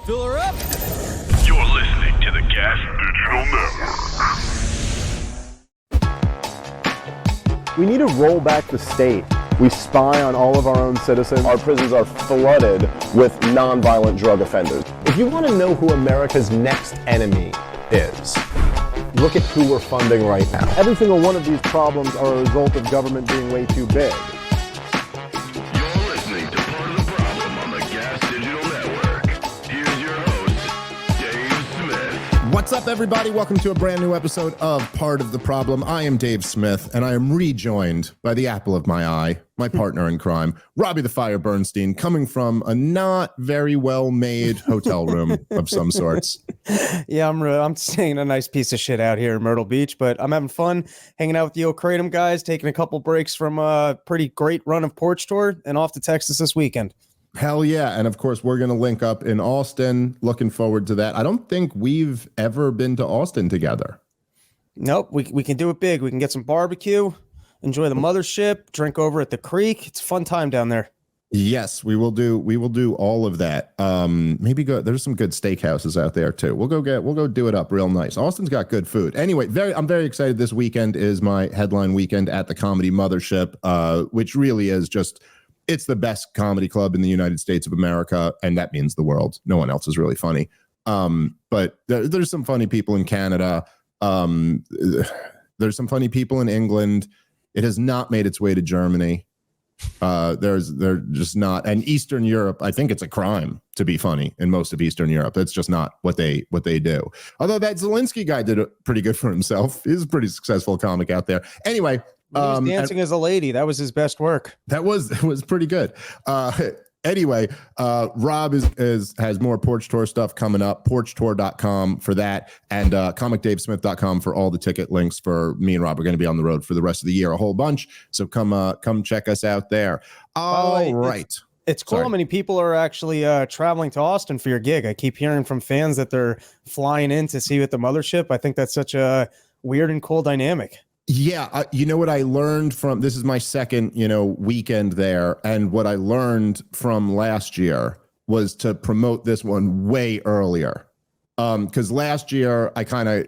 Fill her up. You're listening to the Gas Digital Network. We need to roll back the state. We spy on all of our own citizens. Our prisons are flooded with nonviolent drug offenders. If you want to know who America's next enemy is, look at who we're funding right now. Every single one of these problems are a result of government being way too big. You're listening to Part of the Problem on the Gas Digital Network. Here's your host, Dave Smith. What's up, everybody? Welcome to a brand new episode of Part of the Problem. I am Dave Smith, and I am rejoined by the apple of my eye, my partner in crime, Robbie the Fire Bernstein, coming from a not very well-made hotel room of some sorts. Yeah, I'm staying a nice piece of shit out here in Myrtle Beach, but I'm having fun hanging out with the Kratom guys, taking a couple breaks from a pretty great run of Porch Tour, and off to Texas this weekend. Hell yeah. And of course, we're going to link up in Austin. Looking forward to that. I don't think we've ever been to Austin together. Nope, we can do it big. We can get some barbecue, enjoy the mothership, drink over at the creek. It's a fun time down there. Yes, we will do all of that. Maybe there's some good steakhouses out there too. We'll go do it up real nice. Austin's got good food. Anyway, I'm very excited. This weekend is my headline weekend at the Comedy Mothership, which really is it's the best comedy club in the United States of America, and that means the world. No one else is really funny. But there's some funny people in Canada. There's some funny people in England. It has not made its way to Germany. They're just not. And Eastern Europe, I think it's a crime to be funny in most of Eastern Europe. It's just not what they do. Although that Zelensky guy did it pretty good for himself. He's a pretty successful comic out there. Anyway, he was dancing as a lady. That was his best work. It was pretty good. Anyway, Rob has more Porch Tour stuff coming up. PorchTour.com for that, and ComicDaveSmith.com for all the ticket links for me and Rob. Are going to be on the road for the rest of the year, a whole bunch. So come check us out there. All right. It's cool how many people are actually traveling to Austin for your gig. I keep hearing from fans that they're flying in to see you at the mothership. I think that's such a weird and cool dynamic. Yeah, you know what I learned from this is my second, weekend there, and what I learned from last year was to promote this one way earlier. Because last year I kind of,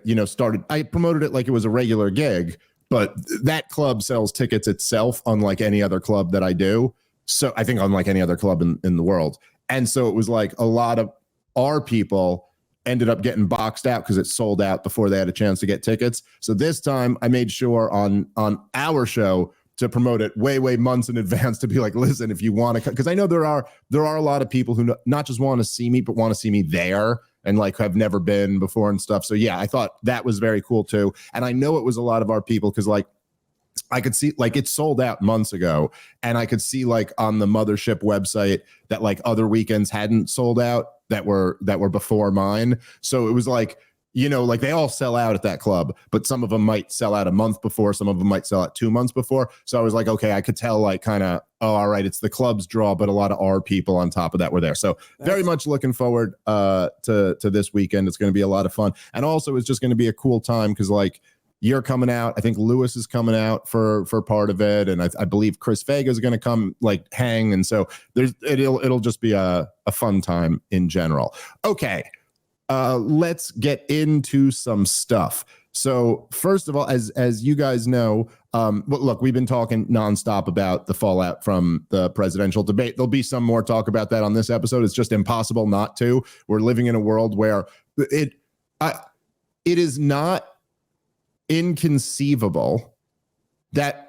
I promoted it like it was a regular gig, but that club sells tickets itself, unlike any other club that I do. So I think unlike any other club in the world. And so it was like a lot of our people ended up getting boxed out because it sold out before they had a chance to get tickets. So this time I made sure on our show to promote it way months in advance, to be like, listen, if you want to, because I know there are a lot of people who not just want to see me, but want to see me there and like have never been before and stuff. So yeah, I thought that was very cool too. And I know it was a lot of our people because like I could see like it sold out months ago, and I could see like on the Mothership website that like other weekends hadn't sold out that were before mine. So it was like, like they all sell out at that club, but some of them might sell out a month before, some of them might sell out 2 months before. So I was like, okay, I could tell like kind of, oh, all right, it's the club's draw, but a lot of our people on top of that were there. So very much looking forward to this weekend. It's going to be a lot of fun. And also it's just going to be a cool time because like you're coming out. I think Lewis is coming out for part of it, and I believe Chris Vega is going to come like hang, and so it'll just be a fun time in general. Okay, let's get into some stuff. So first of all, as you guys know, look, we've been talking nonstop about the fallout from the presidential debate. There'll be some more talk about that on this episode. It's just impossible not to. We're living in a world where it is not inconceivable that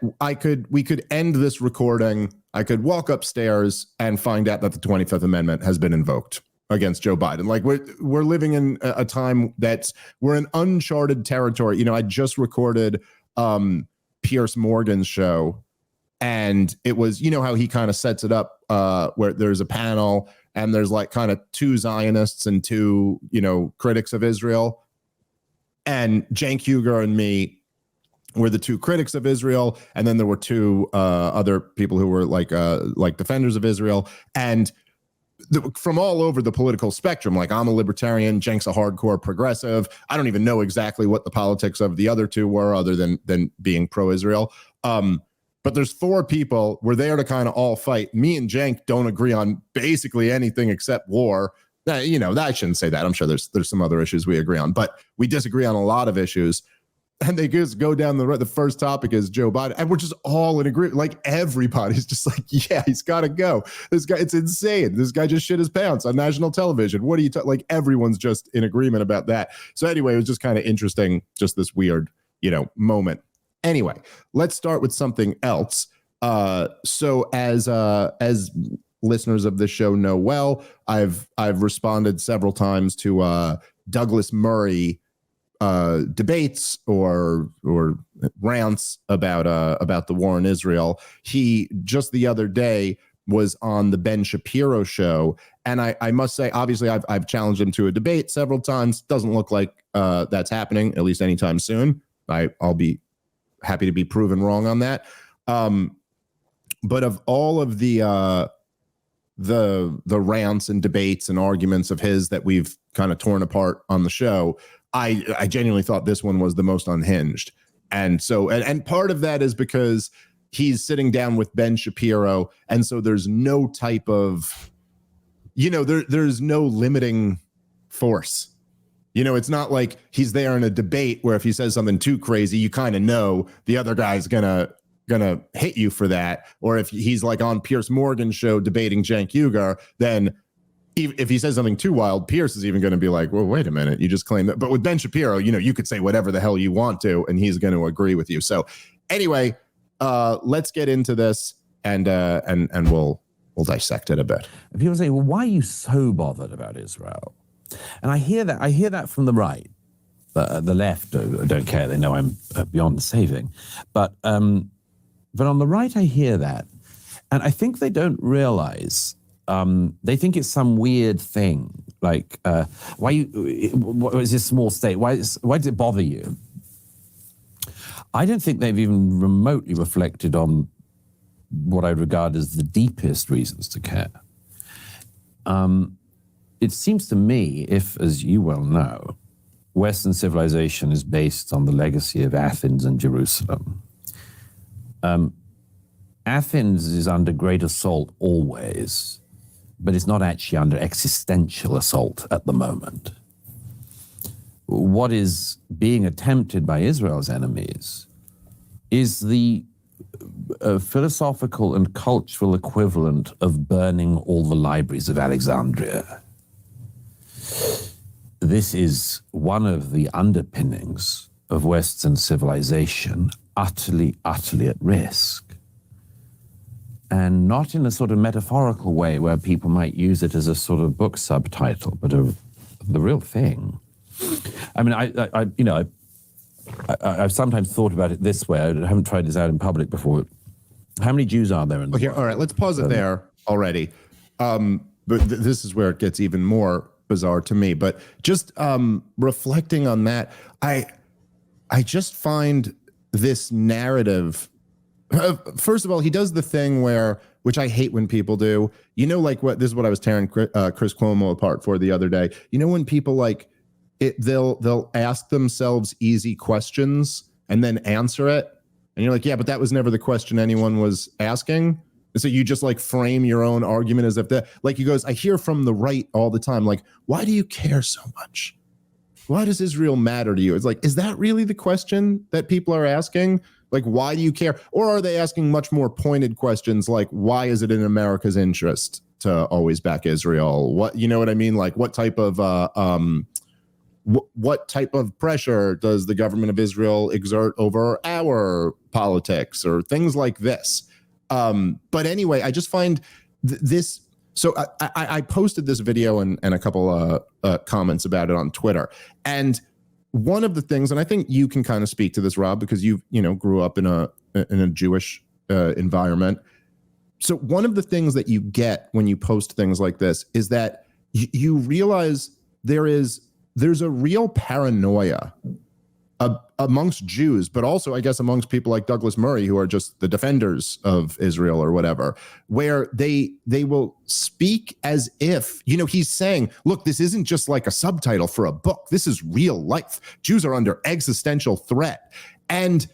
we could end this recording. I could walk upstairs and find out that the 25th Amendment has been invoked against Joe Biden. Like we're living in a time we're in uncharted territory. I just recorded Pierce Morgan's show, and it was, how he kind of sets it up where there's a panel and there's like kind of two Zionists and two, critics of Israel. And Cenk Uygur and me were the two critics of Israel, and then there were two other people who were like defenders of Israel, and from all over the political spectrum. Like I'm a libertarian, Cenk's a hardcore progressive. I don't even know exactly what the politics of the other two were, other than being pro-Israel. But there's four people. We're there to kind of all fight. Me and Cenk don't agree on basically anything except war. I shouldn't say that. I'm sure there's some other issues we agree on, but we disagree on a lot of issues. And they just go down the road. The first topic is Joe Biden, and we're just all in agreement. Like everybody's just like, yeah, he's got to go. This guy, it's insane. This guy just shit his pants on national television. What are you like? Everyone's just in agreement about that. So anyway, it was just kind of interesting, just this weird, moment. Anyway, let's start with something else. So as listeners of this show know well, I've responded several times to Douglas Murray debates or rants about the war in Israel. He just the other day was on the Ben Shapiro show, and I must say, obviously, I've challenged him to a debate several times. Doesn't look like that's happening, at least anytime soon. I'll be happy to be proven wrong on that. But of all of the rants and debates and arguments of his that we've kind of torn apart on the show, I genuinely thought this one was the most unhinged. And so, and part of that is because he's sitting down with Ben Shapiro. And so there's no type of, there's no limiting force. It's not like he's there in a debate where if he says something too crazy, you kind of know the other guy's gonna hit you for that. Or if he's like on Piers Morgan's show debating Cenk Uygur, then if he says something too wild, Pierce is even going to be like, well, wait a minute, you just claimed that. But with Ben Shapiro, you could say whatever the hell you want to, and he's going to agree with you. So anyway, let's get into this and we'll dissect it a bit. People say, well, why are you so bothered about Israel? And I hear that from the right. The left don't care. They know I'm beyond saving. But on the right, I hear that. And I think they don't realize they think it's some weird thing, like what is this small state? Why does it bother you? I don't think they've even remotely reflected on what I regard as the deepest reasons to care. It seems to me, if, as you well know, Western civilization is based on the legacy of Athens and Jerusalem. Athens is under great assault always, but it's not actually under existential assault at the moment. What is being attempted by Israel's enemies is the philosophical and cultural equivalent of burning all the libraries of Alexandria. This is one of the underpinnings of Western civilization, utterly, utterly at risk. And not in a sort of metaphorical way where people might use it as a sort of book subtitle, but the real thing. I mean, I've sometimes thought about it this way. I haven't tried this out in public before. How many Jews are there in the world? All right, let's pause it there already. But this is where it gets even more bizarre to me. But just reflecting on that, I just find this narrative. First of all, he does the thing which I hate when people do. Like this is what I was tearing Chris Cuomo apart for the other day. When people like it, they'll ask themselves easy questions and then answer it, and you're like, yeah, but that was never the question anyone was asking. And so you just like frame your own argument as if that, like he goes, I hear from the right all the time, like, why do you care so much? Why does Israel matter to you? It's like, is that really the question that people are asking? Like, why do you care? Or are they asking much more pointed questions like, why is it in America's interest to always back Israel? What, you know what I mean? Like, what type of pressure does the government of Israel exert over our politics or things like this? But anyway, I just find this. So I posted this video and a couple comments about it on Twitter. And one of the things, and I think you can kind of speak to this, Rob, because you grew up in a Jewish environment. So one of the things that you get when you post things like this is that you realize there's a real paranoia amongst Jews, but also I guess amongst people like Douglas Murray, who are just the defenders of Israel or whatever, where they will speak as if, he's saying, look, this isn't just like a subtitle for a book. This is real life. Jews are under existential threat. And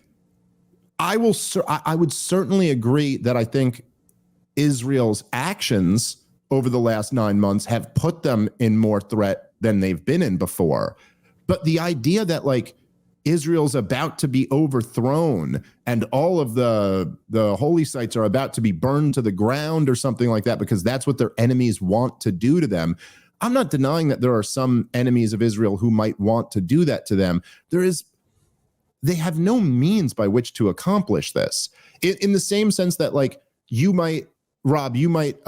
I would certainly agree that I think Israel's actions over the last 9 months have put them in more threat than they've been in before. But the idea that like Israel's about to be overthrown and all of the holy sites are about to be burned to the ground or something like that because that's what their enemies want to do to them. I'm not denying that there are some enemies of Israel who might want to do that to them. They have no means by which to accomplish this. In the same sense that like Rob, you might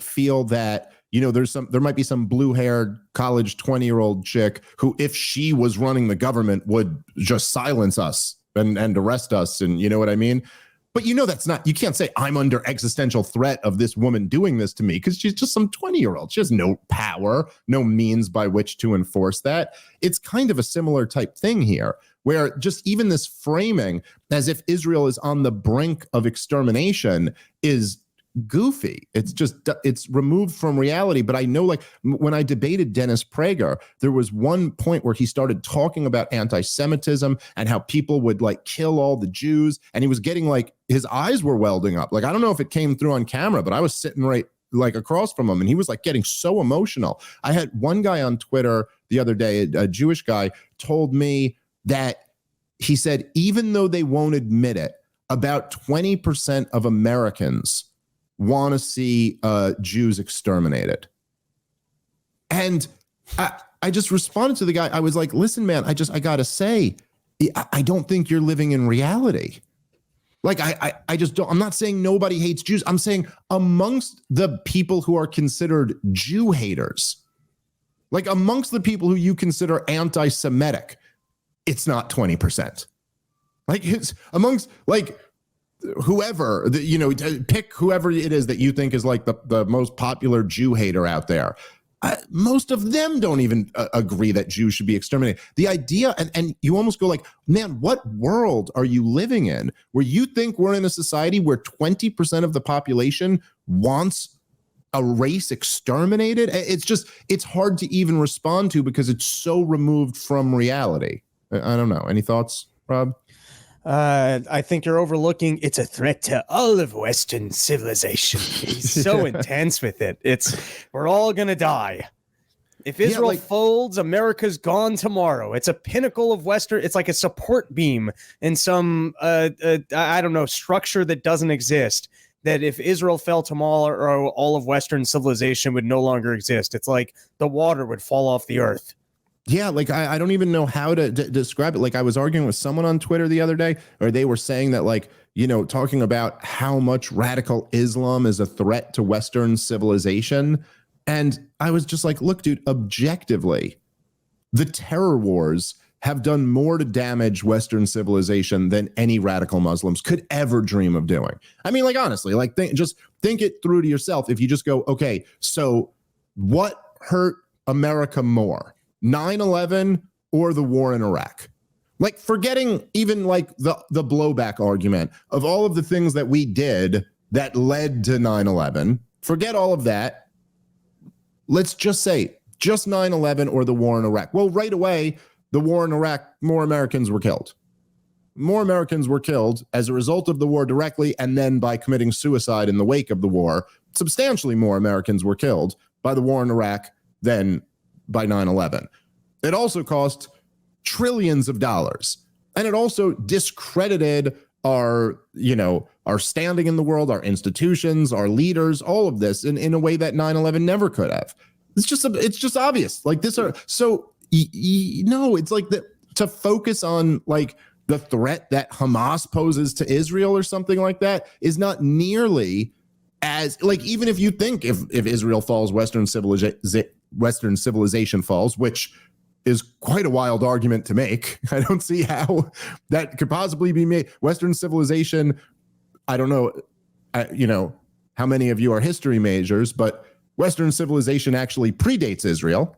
feel that, you know, there might be some blue-haired college 20-year-old chick who, if she was running the government, would just silence us and arrest us. And you know what I mean? But you know, you can't say I'm under existential threat of this woman doing this to me because she's just some 20-year-old. She has no power, no means by which to enforce that. It's kind of a similar type thing here, where just even this framing as if Israel is on the brink of extermination is goofy. It's removed from reality. But I know, like, when I debated Dennis Prager, there was one point where he started talking about anti-Semitism and how people would like kill all the Jews, and he was getting like, his eyes were welding up. Like, I don't know if it came through on camera, but I was sitting right like across from him, and he was like getting so emotional. I had one guy on Twitter the other day, a Jewish guy, told me that he said, even though they won't admit it, about 20% of Americans want to see Jews exterminated. And I just responded to the guy. I was like, listen, man, I gotta say, I don't think you're living in reality. Like, I just don't. I'm not saying nobody hates Jews. I'm saying amongst the people who are considered Jew haters, like amongst the people who you consider anti-Semitic, it's not 20%. Like, it's amongst like whoever, you know, pick whoever it is that you think is like the most popular Jew hater out there. Most of them don't even agree that Jews should be exterminated. The idea, and you almost go like, man, what world are you living in where you think we're in a society where 20% of the population wants a race exterminated? It's hard to even respond to because it's so removed from reality. I don't know. Any thoughts, Rob? I think you're overlooking. It's a threat to all of Western civilization. He's so intense with it. We're all gonna die. If Israel folds, America's gone tomorrow. It's a pinnacle of Western. It's like a support beam in some I don't know, structure that doesn't exist. That if Israel fell tomorrow, all of Western civilization would no longer exist. It's like the water would fall off the earth. Yeah, like I don't even know how to describe it. Like, I was arguing with someone on Twitter the other day, or they were saying that, like, you know, talking about how much radical Islam is a threat to Western civilization. And I was just like, look, dude, objectively, the terror wars have done more to damage Western civilization than any radical Muslims could ever dream of doing. I mean, like, honestly, like, just think it through to yourself. If you just go, okay, so what hurt America more? 9/11 or the war in Iraq? Like, forgetting even like the blowback argument of all of the things that we did that led to 9/11, forget all of that. Let's just say just 9/11 or the war in Iraq. Well, right away, the war in Iraq, more Americans were killed. More Americans were killed as a result of the war directly, and then by committing suicide in the wake of the war. Substantially more Americans were killed by the war in Iraq than by 9/11. It also cost trillions of dollars. And it also discredited our standing in the world, our institutions, our leaders, all of this in a way that 9/11 never could have. It's just obvious. Like, this are so it's like to focus on like the threat that Hamas poses to Israel or something like that is not nearly as, like, even if you think if Israel falls, Western civilization falls, which is quite a wild argument to make. I don't see how that could possibly be made. Western civilization, I don't know, how many of you are history majors, but Western civilization actually predates Israel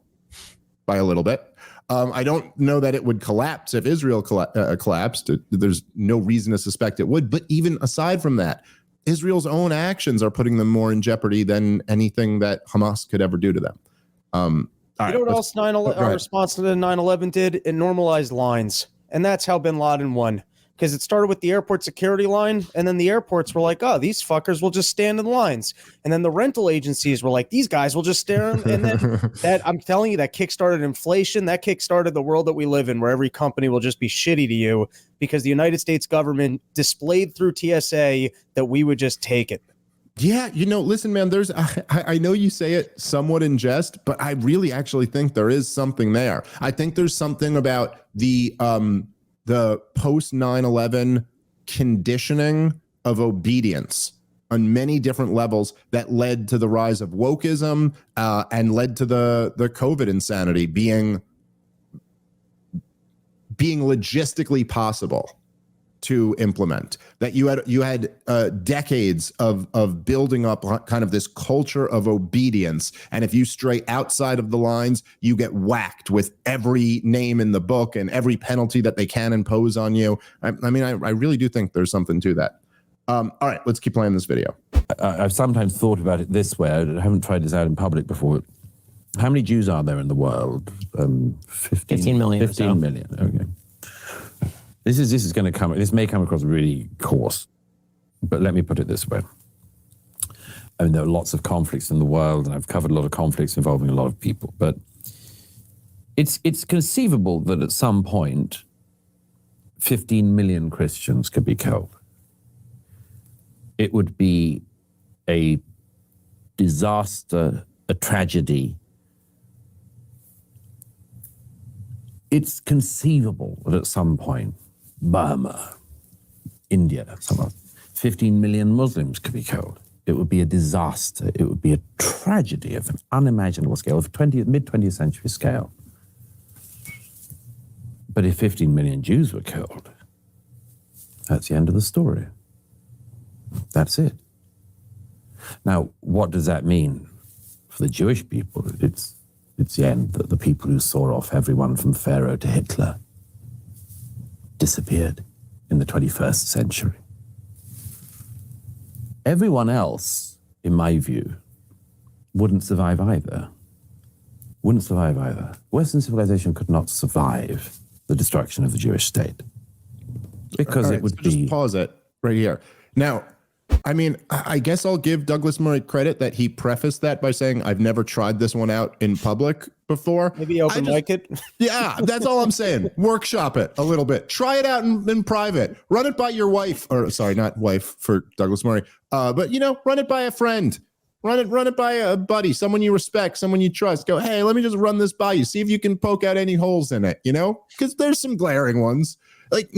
by a little bit. I don't know that it would collapse if Israel collapsed. There's no reason to suspect it would. But even aside from that, Israel's own actions are putting them more in jeopardy than anything that Hamas could ever do to them. You know what else our response to the 9/11 did? It normalized lines. And that's how bin Laden won. because it started with the airport security line, and then the airports were like, oh, these fuckers will just stand in lines. And then the rental agencies were like, these guys will just stand. And then that, I'm telling you, that kickstarted inflation. That kickstarted the world that we live in, where every company will just be shitty to you because the United States government displayed through TSA that we would just take it. Yeah, listen, man, I know you say it somewhat in jest, but I really actually think there is something there. I think there's something about the post 9/11 conditioning of obedience on many different levels that led to the rise of wokeism and led to the COVID insanity being logistically possible to implement. That you had decades of building up kind of this culture of obedience, and if you stray outside of the lines, you get whacked with every name in the book and every penalty that they can impose on you. I really do think there's something to that. All right, let's keep playing this video. I've sometimes thought about it this way. I haven't tried this out in public before. How many Jews are there in the world? 15 million. 15 million. Okay. This is going to come. This may come across really coarse, but let me put it this way. I mean, there are lots of conflicts in the world, and I've covered a lot of conflicts involving a lot of people. But it's conceivable that at some point, 15 million Christians could be killed. It would be a disaster, a tragedy. It's conceivable that at some point, Burma, India, 15 million Muslims could be killed. It would be a disaster. It would be a tragedy of an unimaginable scale, of mid-20th century scale. But if 15 million Jews were killed, that's the end of the story. That's it. Now, what does that mean for the Jewish people? It's the end, that the people who saw off everyone from Pharaoh to Hitler disappeared in the 21st century. Everyone else, in my view, wouldn't survive either. Western civilization could not survive the destruction of the Jewish state. Because it would be... Just pause it right here. Now, I mean, I guess I'll give Douglas Murray credit that he prefaced that by saying, I've never tried this one out in public before. Maybe open mic it. Yeah, that's all I'm saying. Workshop it a little bit. Try it out in private. Run it by your wife, or sorry, not wife for Douglas Murray, but run it by a friend. Run it by a buddy, someone you respect, someone you trust. Go, hey, let me just run this by you. See if you can poke out any holes in it, because there's some glaring ones. Like,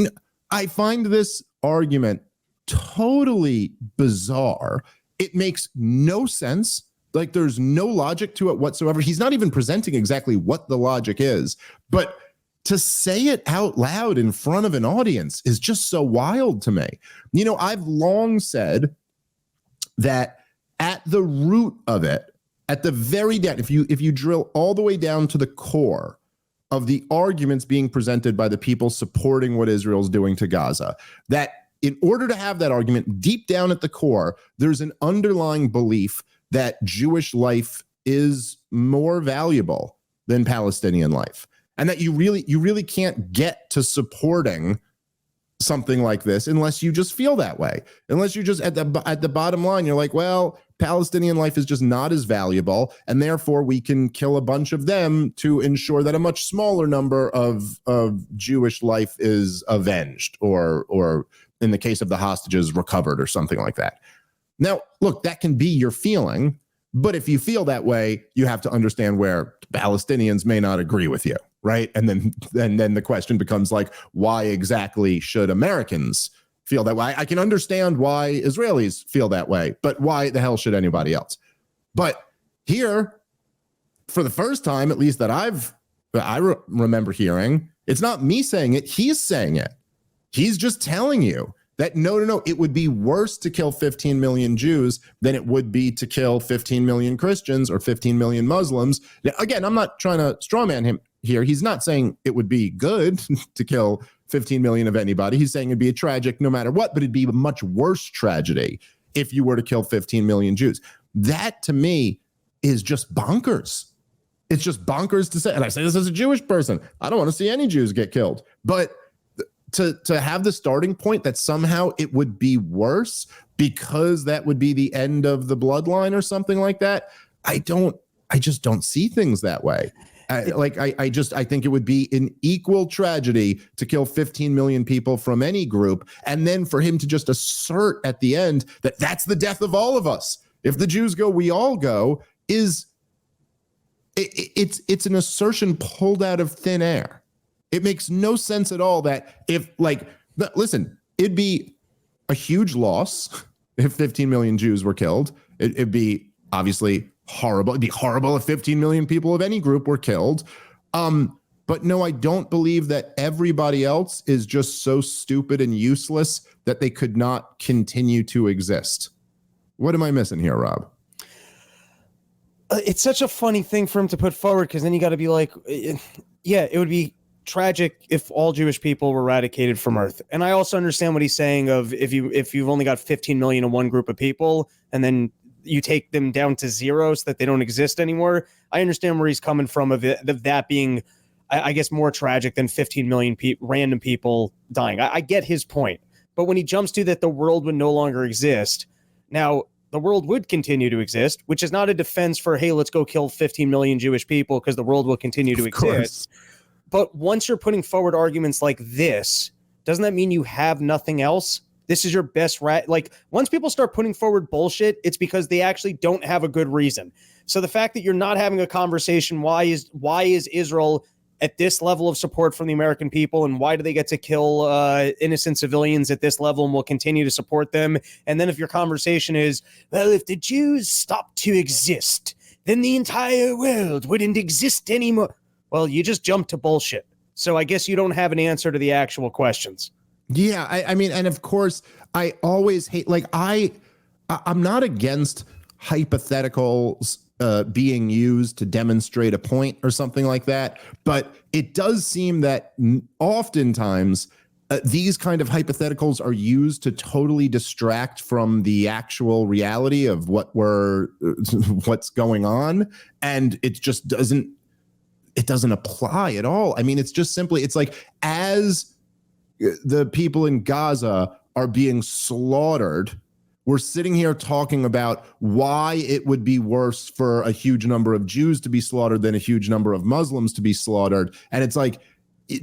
I find this argument totally bizarre. It makes no sense. Like, there's no logic to it whatsoever. He's not even presenting exactly what the logic is, but to say it out loud in front of an audience is just so wild to me. I've long said that at the root of it, at the very depth, if you drill all the way down to the core of the arguments being presented by the people supporting what Israel's doing to Gaza, that in order to have that argument deep down at the core, there's an underlying belief that Jewish life is more valuable than Palestinian life, and that you really can't get to supporting something like this unless you just feel that way. Unless you just at the bottom line, you're like, well, Palestinian life is just not as valuable, and therefore we can kill a bunch of them to ensure that a much smaller number of Jewish life is avenged, or in the case of the hostages, recovered, or something like that. Now, look, that can be your feeling, but if you feel that way, you have to understand where Palestinians may not agree with you, right? And then the question becomes like, why exactly should Americans feel that way? I can understand why Israelis feel that way, but why the hell should anybody else? But here, for the first time, at least that I remember hearing, it's not me saying it, he's saying it. He's just telling you that no, it would be worse to kill 15 million Jews than it would be to kill 15 million Christians or 15 million Muslims. Now, again, I'm not trying to strawman him here. He's not saying it would be good to kill 15 million of anybody. He's saying it'd be a tragic no matter what, but it'd be a much worse tragedy if you were to kill 15 million Jews. That, to me, is just bonkers. It's just bonkers to say. And I say this as a Jewish person. I don't want to see any Jews get killed. But to have the starting point that somehow it would be worse because that would be the end of the bloodline or something like that, I just don't see things that way. I think it would be an equal tragedy to kill 15 million people from any group, and then for him to just assert at the end that that's the death of all of us. If the Jews go, we all go. It's an assertion pulled out of thin air. It makes no sense at all that listen, it'd be a huge loss if 15 million Jews were killed. It'd be obviously horrible. It'd be horrible if 15 million people of any group were killed. But no, I don't believe that everybody else is just so stupid and useless that they could not continue to exist. What am I missing here, Rob? It's such a funny thing for him to put forward, because then you got to be like, yeah, it would be tragic if all Jewish people were eradicated from Earth. And I also understand what he's saying of if you've only got 15 million in one group of people and then you take them down to zero so that they don't exist anymore. I understand where he's coming from of that being, I guess, more tragic than 15 million random people dying. I get his point. But when he jumps to that the world would no longer exist, now the world would continue to exist, which is not a defense for, hey, let's go kill 15 million Jewish people because the world will continue to exist. But once you're putting forward arguments like this, doesn't that mean you have nothing else? This is your best once people start putting forward bullshit, it's because they actually don't have a good reason. So the fact that you're not having a conversation, why is Israel at this level of support from the American people, and why do they get to kill innocent civilians at this level, and we'll continue to support them? And then if your conversation is, well, if the Jews stopped to exist, then the entire world wouldn't exist anymore. Well, you just jumped to bullshit. So I guess you don't have an answer to the actual questions. Yeah, I mean, and of course, I always hate, I'm not against hypotheticals being used to demonstrate a point or something like that, but it does seem that oftentimes these kind of hypotheticals are used to totally distract from the actual reality of what's going on, and it just doesn't apply at all. I mean, it's just simply, it's like, as the people in Gaza are being slaughtered, we're sitting here talking about why it would be worse for a huge number of Jews to be slaughtered than a huge number of Muslims to be slaughtered. And it's like,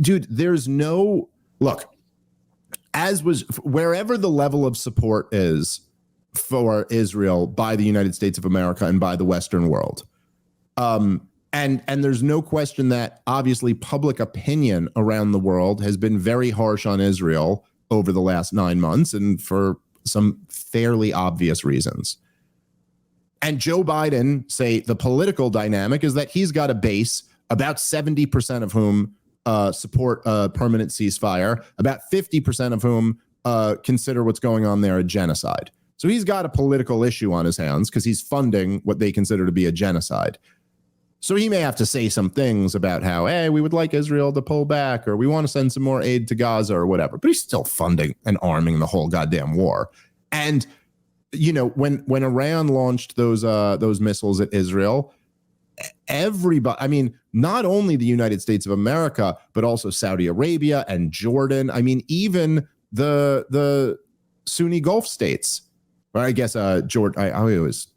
dude, there's no, look, wherever the level of support is for Israel by the United States of America and by the Western world, and there's no question that obviously public opinion around the world has been very harsh on Israel over the last 9 months, and for some fairly obvious reasons. And Joe Biden, say the political dynamic is that he's got a base, about 70% of whom support a permanent ceasefire, about 50% of whom consider what's going on there a genocide. So he's got a political issue on his hands because he's funding what they consider to be a genocide. So he may have to say some things about how, hey, we would like Israel to pull back, or we want to send some more aid to Gaza or whatever, but he's still funding and arming the whole goddamn war. And, you know, when Iran launched those missiles at Israel, everybody, I mean, not only the United States of America, but also Saudi Arabia and Jordan. I mean, even the Sunni Gulf states, or I guess Jordan, I always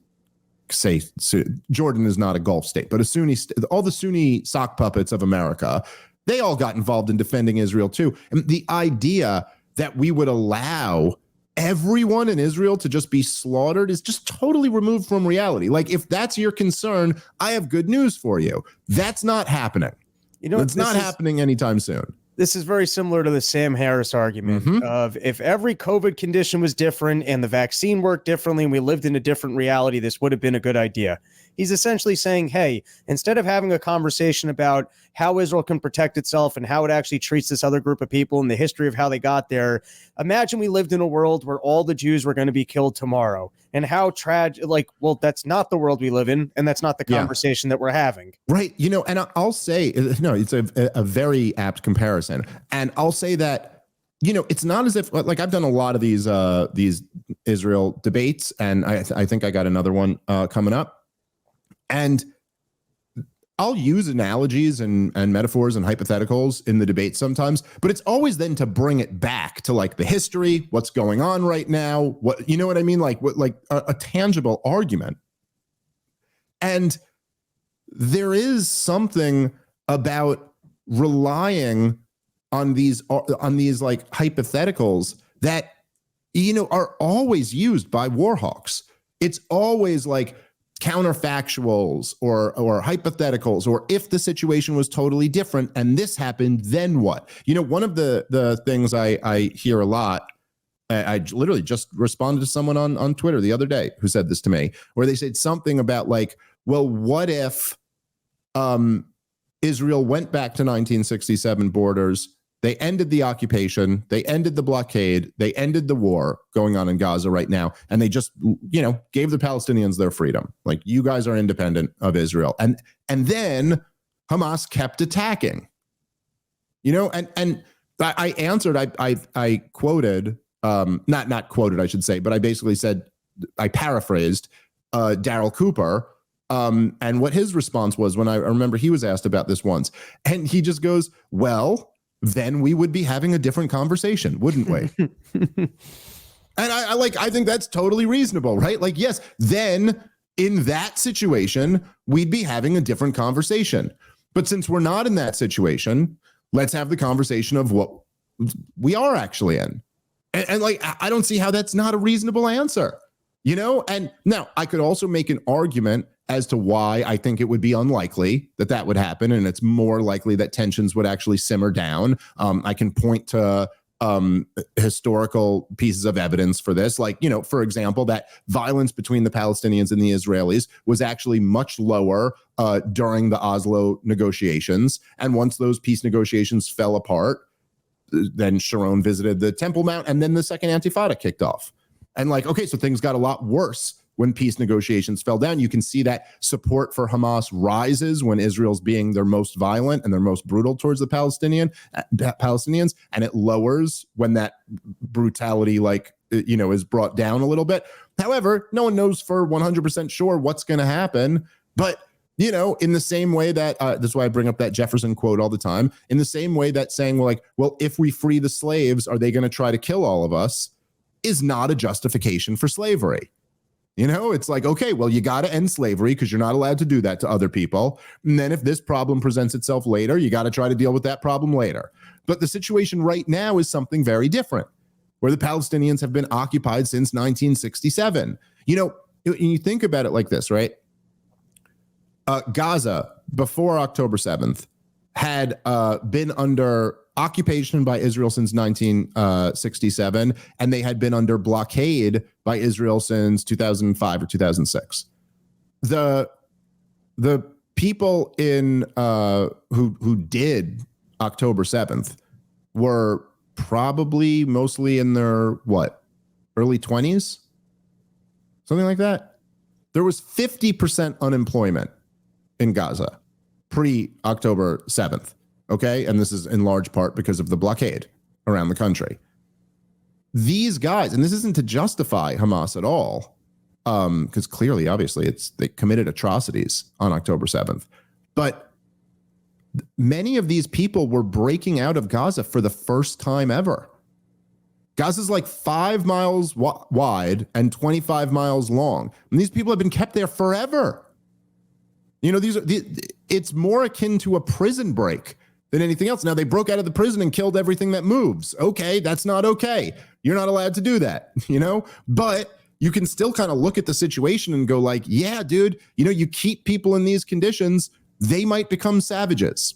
say Jordan is not a Gulf state, but all the Sunni sock puppets of America, they all got involved in defending Israel too. And the idea that we would allow everyone in Israel to just be slaughtered is just totally removed from reality. Like, if that's your concern, I have good news for you. That's not happening. You know, it's not happening anytime soon. This is very similar to the Sam Harris argument of, if every COVID condition was different and the vaccine worked differently and we lived in a different reality, this would have been a good idea. He's essentially saying, hey, instead of having a conversation about how Israel can protect itself and how it actually treats this other group of people and the history of how they got there, imagine we lived in a world where all the Jews were going to be killed tomorrow, and how tragic, well, that's not the world we live in, and that's not the conversation that we're having. Right. You know, and I'll say, no, it's a very apt comparison. And I'll say that, you know, it's not as if, like, I've done a lot of these Israel debates, and I think I got another one coming up. And I'll use analogies and metaphors and hypotheticals in the debate sometimes, but it's always then to bring it back to like the history, what's going on right now, what, you know what I mean? Like what, like a tangible argument. And there is something about relying on these like hypotheticals that, you know, are always used by war hawks. It's always like counterfactuals or hypotheticals, or if the situation was totally different and this happened, then what? You know, one of the things I hear a lot, I literally just responded to someone on Twitter the other day who said this to me, where they said something about like, well, what if Israel went back to 1967 borders, they ended the occupation, they ended the blockade, they ended the war going on in Gaza right now, and they just, you know, gave the Palestinians their freedom. Like, you guys are independent of Israel. And then Hamas kept attacking. You know, and I answered, I quoted, not quoted, I should say, but I basically said, I paraphrased Daryl Cooper, and what his response was when I remember he was asked about this once, and he just goes, well, then we would be having a different conversation, wouldn't we? And I think that's totally reasonable, right? Like, yes, then in that situation, we'd be having a different conversation. But since we're not in that situation, let's have the conversation of what we are actually in. And like, I don't see how that's not a reasonable answer, you know? And now I could also make an argument as to why I think it would be unlikely that that would happen, and it's more likely that tensions would actually simmer down. I can point to historical pieces of evidence for this, like, you know, for example, that violence between the Palestinians and the Israelis was actually much lower during the Oslo negotiations, and once those peace negotiations fell apart, then Sharon visited the Temple Mount, and then the Second Intifada kicked off. And like, okay, so things got a lot worse when peace negotiations fell down. You can see that support for Hamas rises when Israel's being their most violent and their most brutal towards the Palestinians, and it lowers when that brutality, like, you know, is brought down a little bit. However, no one knows for 100% sure what's going to happen. But, you know, in the same way that, that's why I bring up that Jefferson quote all the time, in the same way that saying, well, like, well, if we free the slaves, are they going to try to kill all of us, is not a justification for slavery. You know, it's like, okay, well, you got to end slavery because you're not allowed to do that to other people. And then if this problem presents itself later, you got to try to deal with that problem later. But the situation right now is something very different, where the Palestinians have been occupied since 1967. You know, you think about it like this, right? Gaza, before October 7th, had been under occupation by Israel since 1967, and they had been under blockade by Israel since 2005 or 2006. The people in who did October 7th were probably mostly in their early 20s, something like that. There was 50% unemployment in Gaza pre-October 7th. Okay. And this is in large part because of the blockade around the country. These guys, and this isn't to justify Hamas at all, because clearly, obviously, they committed atrocities on October 7th. But many of these people were breaking out of Gaza for the first time ever. Gaza's like 5 miles wide and 25 miles long. And these people have been kept there forever. You know, it's more akin to a prison break than anything else. Now, they broke out of the prison and killed everything that moves. Okay, that's not okay. You're not allowed to do that, you know? But you can still kind of look at the situation and go like, yeah, dude, you know, you keep people in these conditions, they might become savages.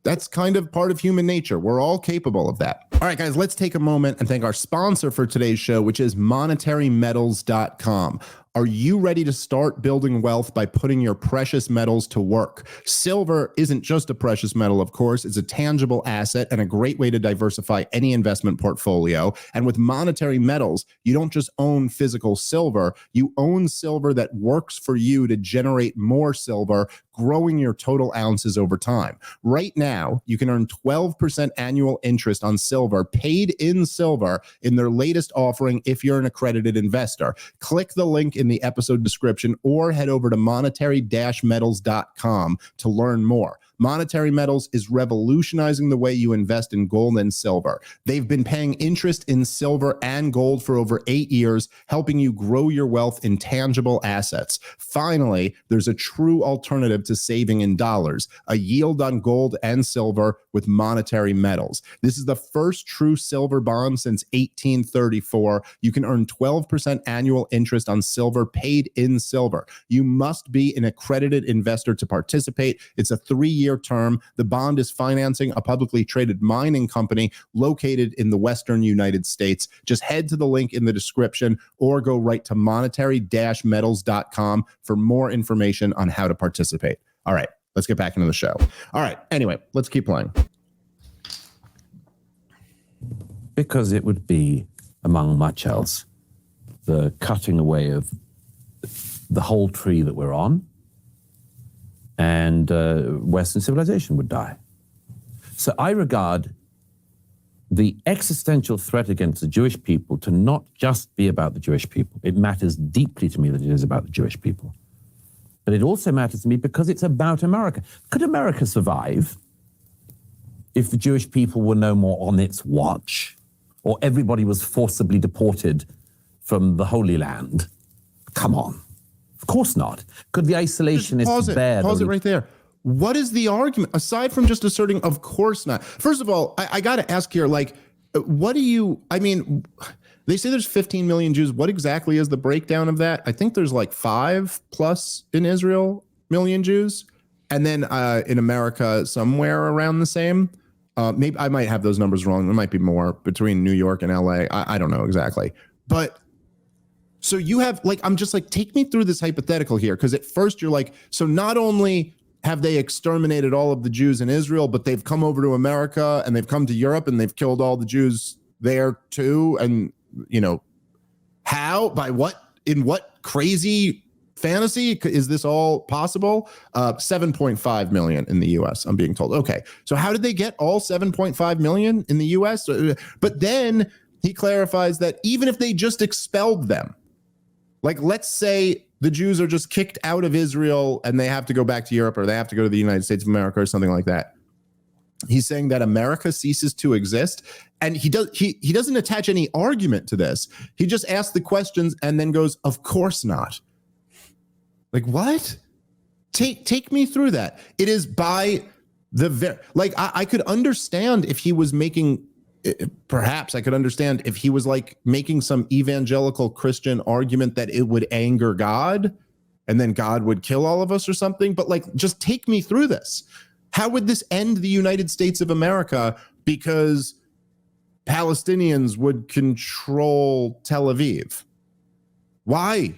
That's kind of part of human nature. We're all capable of that. All right, guys, let's take a moment and thank our sponsor for today's show, which is monetarymetals.com. Are you ready to start building wealth by putting your precious metals to work? Silver isn't just a precious metal, of course. It's a tangible asset and a great way to diversify any investment portfolio. And with Monetary Metals, you don't just own physical silver, you own silver that works for you to generate more silver growing your total ounces over time. Right now, you can earn 12% annual interest on silver, paid in silver, in their latest offering if you're an accredited investor. Click the link in the episode description or head over to monetary-metals.com to learn more. Monetary Metals is revolutionizing the way you invest in gold and silver. They've been paying interest in silver and gold for over 8 years, helping you grow your wealth in tangible assets. Finally, there's a true alternative to saving in dollars, a yield on gold and silver with Monetary Metals. This is the first true silver bond since 1834. You can earn 12% annual interest on silver paid in silver. You must be an accredited investor to participate. It's a 3-year term. The bond is financing a publicly traded mining company located in the Western United States. Just head to the link in the description or go right to monetary-metals.com for more information on how to participate. All right, let's get back into the show. All right, anyway, let's keep playing. Because it would be, among much else, the cutting away of the whole tree that we're on, and Western civilization would die. So I regard the existential threat against the Jewish people to not just be about the Jewish people. It matters deeply to me that it is about the Jewish people. But it also matters to me because it's about America. Could America survive if the Jewish people were no more on its watch, or everybody was forcibly deported from the Holy Land? Come on. Of course not. Could the isolationists bear? Pause it right there. What is the argument, aside from just asserting, of course not? First of all, I got to ask here, like, what do you, I mean, they say there's 15 million Jews. What exactly is the breakdown of that? I think there's like 5+ in Israel million Jews. And then in America, somewhere around the same. Maybe I might have those numbers wrong. There might be more between New York and LA. I don't know exactly. But so you have, like, I'm just like, take me through this hypothetical here. Because at first you're like, so not only have they exterminated all of the Jews in Israel, but they've come over to America and they've come to Europe and they've killed all the Jews there too. And, you know, how, by what, in what crazy fantasy is this all possible? 7.5 million in the US, I'm being told. Okay, so how did they get all 7.5 million in the US? But then he clarifies that even if they just expelled them, like, let's say the Jews are just kicked out of Israel and they have to go back to Europe, or they have to go to the United States of America or something like that. He's saying that America ceases to exist. And he doesn't attach any argument to this. He just asks the questions and then goes, of course not. Like, what? Take me through that. It is by the like, I could understand if he was making, perhaps I could understand if he was like making some evangelical Christian argument that it would anger God and then God would kill all of us or something. But like, just take me through this. How would this end the United States of America because Palestinians would control Tel Aviv? Why?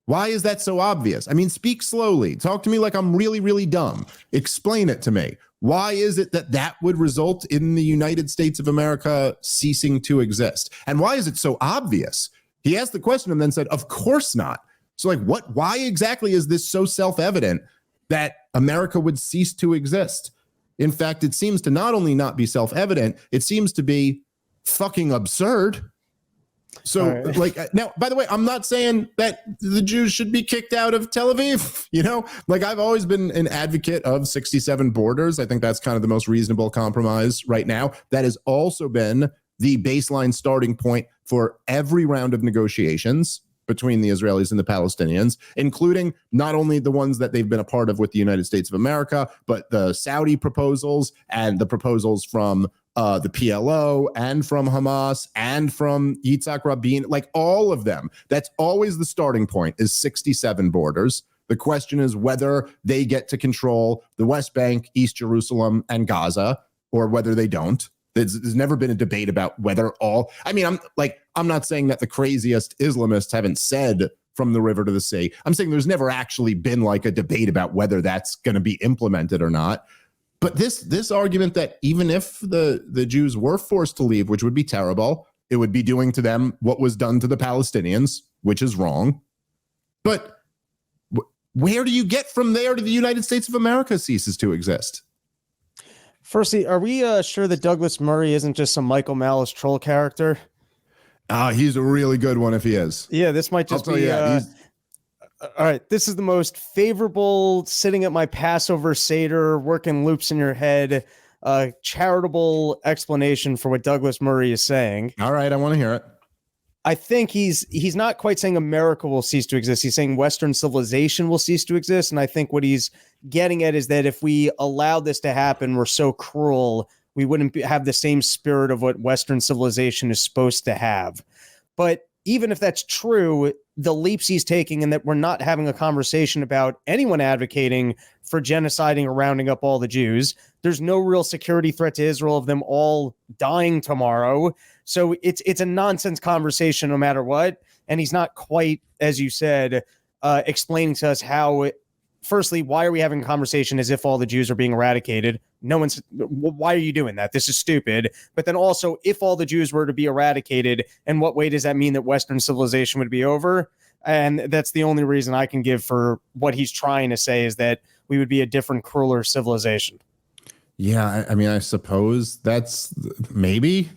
Why is that so obvious? I mean, speak slowly. Talk to me like I'm really, really dumb. Explain it to me. Why is it that that would result in the United States of America ceasing to exist? And why is it so obvious? He asked the question and then said, of course not. So like, what? Why exactly is this so self-evident that America would cease to exist? In fact, it seems to not only not be self-evident, it seems to be fucking absurd. So like, now, by the way, I'm not saying that the Jews should be kicked out of Tel Aviv, you know, like I've always been an advocate of 67 borders. I think that's kind of the most reasonable compromise right now. That has also been the baseline starting point for every round of negotiations between the Israelis and the Palestinians, including not only the ones that they've been a part of with the United States of America, but the Saudi proposals and the proposals from the PLO and from Hamas and from Yitzhak Rabin, like all of them. That's always the starting point, is 67 borders. The question is whether they get to control the West Bank, East Jerusalem, and Gaza, or whether they don't. There's never been a debate about whether all, I mean, I'm not saying that the craziest Islamists haven't said from the river to the sea. I'm saying there's never actually been like a debate about whether that's going to be implemented or not. But this argument that even if the Jews were forced to leave, which would be terrible, it would be doing to them what was done to the Palestinians, which is wrong. But where do you get from there to the United States of America ceases to exist? Firstly, are we sure that Douglas Murray isn't just some Michael Malice troll character? He's a really good one if he is. Yeah, this might just be... all right, this is the most favorable sitting at my Passover Seder, working loops in your head, charitable explanation for what Douglas Murray is saying. All right, I want to hear it. I think he's not quite saying America will cease to exist. He's saying Western civilization will cease to exist. And I think what he's getting at is that if we allow this to happen, we're so cruel, we wouldn't have the same spirit of what Western civilization is supposed to have. But even if that's true, the leaps he's taking and that we're not having a conversation about anyone advocating for genociding or rounding up all the Jews. There's no real security threat to Israel of them all dying tomorrow. So it's a nonsense conversation no matter what. And he's not quite, as you said, explaining to us how, firstly, why are we having a conversation as if all the Jews are being eradicated? Why are you doing that? This is stupid. But then also, if all the Jews were to be eradicated, in what way does that mean that Western civilization would be over? And that's the only reason I can give for what he's trying to say, is that we would be a different, crueler civilization. Yeah, I mean, I suppose that's maybe.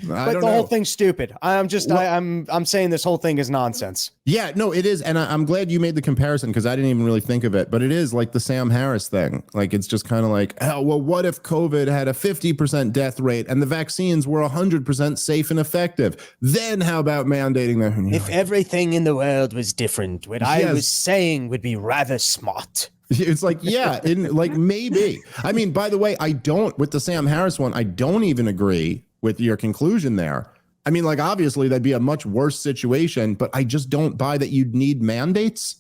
But the whole thing's stupid. I'm saying this whole thing is nonsense. Yeah, no, it is. And I'm glad you made the comparison, because I didn't even really think of it. But it is like the Sam Harris thing. Like, it's just kind of like, oh, well, what if COVID had a 50% death rate and the vaccines were 100% safe and effective? Then how about mandating them? If everything in the world was different, what I was saying would be rather smart. It's like, yeah, like maybe. I mean, by the way, with the Sam Harris one, I don't even agree with your conclusion there. I mean, like, obviously that'd be a much worse situation, but I just don't buy that you'd need mandates.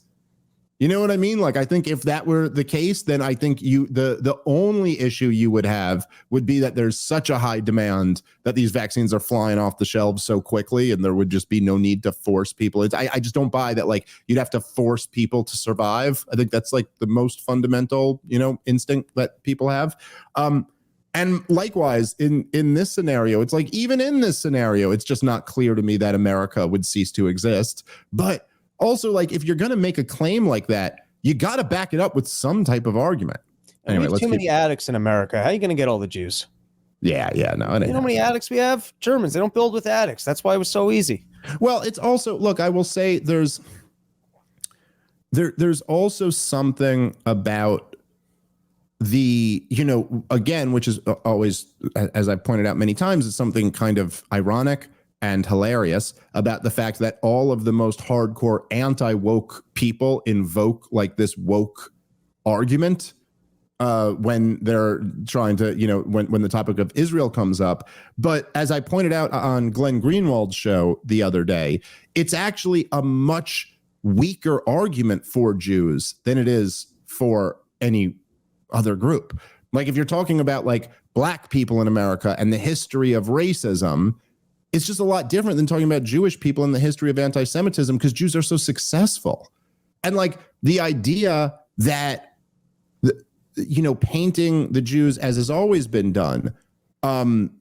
You know what I mean? Like, I think if that were the case, then I think the only issue you would have would be that there's such a high demand that these vaccines are flying off the shelves so quickly, and there would just be no need to force people. I just don't buy that, like, you'd have to force people to survive. I think that's like the most fundamental, instinct that people have. And likewise, in this scenario, it's like, even in this scenario, it's just not clear to me that America would cease to exist. But also, like, if you're going to make a claim like that, you got to back it up with some type of argument. Anyway, we have too many addicts in America. How are you going to get all the Jews? Yeah, no. You know how many addicts we have? Germans, they don't build with addicts. That's why it was so easy. Well, it's also, look, I will say there's also something about the, again, which is always, as I've pointed out many times, is something kind of ironic and hilarious about the fact that all of the most hardcore anti-woke people invoke like this woke argument when they're trying to, when the topic of Israel comes up. But as I pointed out on Glenn Greenwald's show the other day, it's actually a much weaker argument for Jews than it is for any other group. Like, if you're talking about like black people in America and the history of racism, it's just a lot different than talking about Jewish people in the history of anti-Semitism, because Jews are so successful. And like the idea that, painting the Jews, as has always been done,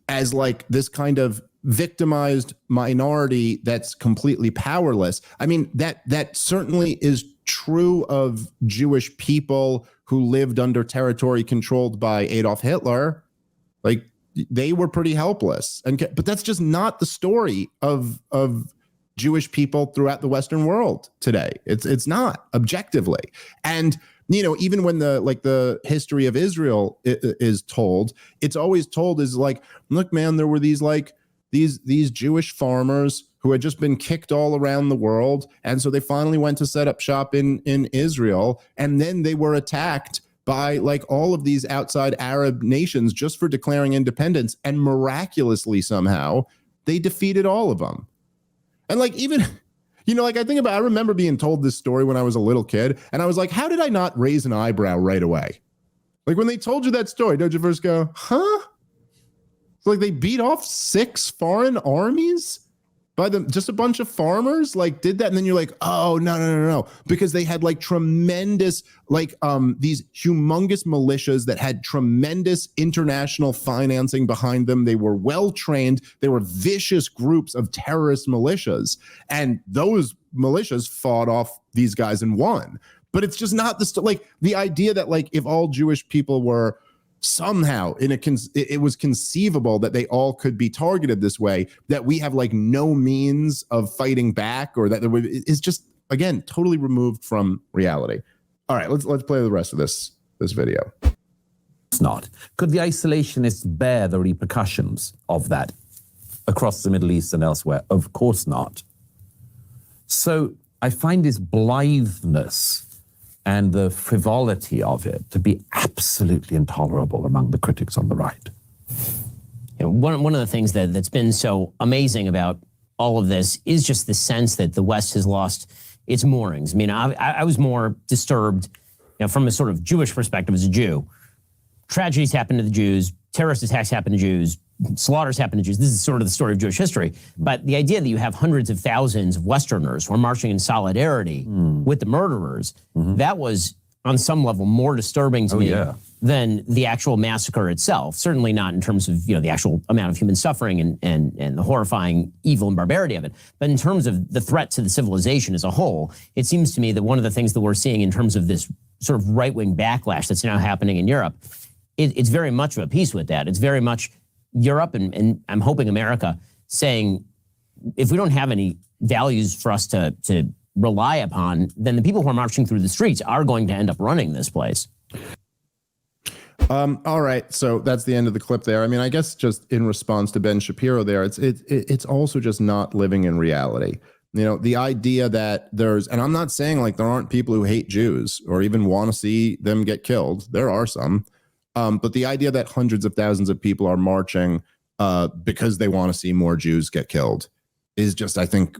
as like this kind of victimized minority that's completely powerless. I mean, that certainly is true of Jewish people who lived under territory controlled by Adolf Hitler. Like, they were pretty helpless. But that's just not the story of Jewish people throughout the Western world today. It's not, objectively. And, even when the history of Israel is told, it's always told as like, look, man, there were these Jewish farmers who had just been kicked all around the world. And so they finally went to set up shop in Israel. And then they were attacked by like all of these outside Arab nations just for declaring independence. And miraculously, somehow, they defeated all of them. And like, even, I remember being told this story when I was a little kid. And I was like, how did I not raise an eyebrow right away? Like, when they told you that story, don't you first go, huh? It's like they beat off 6 foreign armies by just a bunch of farmers, like, did that. And then you're like, oh, no. Because they had like tremendous, like these humongous militias that had tremendous international financing behind them. They were well-trained. They were vicious groups of terrorist militias. And those militias fought off these guys and won. But it's just not like the idea that like if all Jewish people were somehow it was conceivable that they all could be targeted this way, that we have like no means of fighting back, or that is just, again, totally removed from reality. All right, let's play the rest of this video. It's not. Could the isolationists bear the repercussions of that across the Middle East and elsewhere? Of course not. So I find this blitheness and the frivolity of it to be absolutely intolerable among the critics on the right. One of the things that's been so amazing about all of this is just the sense that the West has lost its moorings. I mean, I was more disturbed, from a sort of Jewish perspective as a Jew. Tragedies happen to the Jews, terrorist attacks happen to Jews, slaughters happen to Jews. This is sort of the story of Jewish history. But the idea that you have hundreds of thousands of Westerners who are marching in solidarity with the murderers, that was on some level more disturbing to me than the actual massacre itself. Certainly not in terms of the actual amount of human suffering and the horrifying evil and barbarity of it. But in terms of the threat to the civilization as a whole, it seems to me that one of the things that we're seeing in terms of this sort of right-wing backlash that's now happening in Europe, it's very much of a piece with that. It's very much Europe and I'm hoping America saying, if we don't have any values for us to rely upon, then the people who are marching through the streets are going to end up running this place. All right, so that's the end of the clip there. I mean, I guess just in response to Ben Shapiro there, it's also just not living in reality. The idea that and I'm not saying like there aren't people who hate Jews or even want to see them get killed. There are some. But the idea that hundreds of thousands of people are marching because they want to see more Jews get killed is just, I think,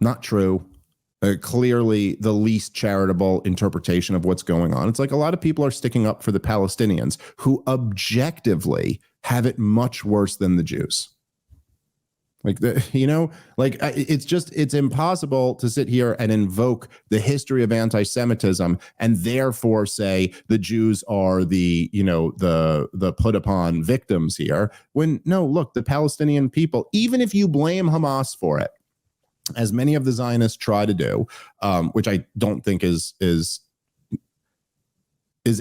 not true. Clearly the least charitable interpretation of what's going on. It's like a lot of people are sticking up for the Palestinians who objectively have it much worse than the Jews. Like, it's impossible to sit here and invoke the history of anti-Semitism and therefore say the Jews are the put upon victims here. When no, look, the Palestinian people, even if you blame Hamas for it, as many of the Zionists try to do, which I don't think is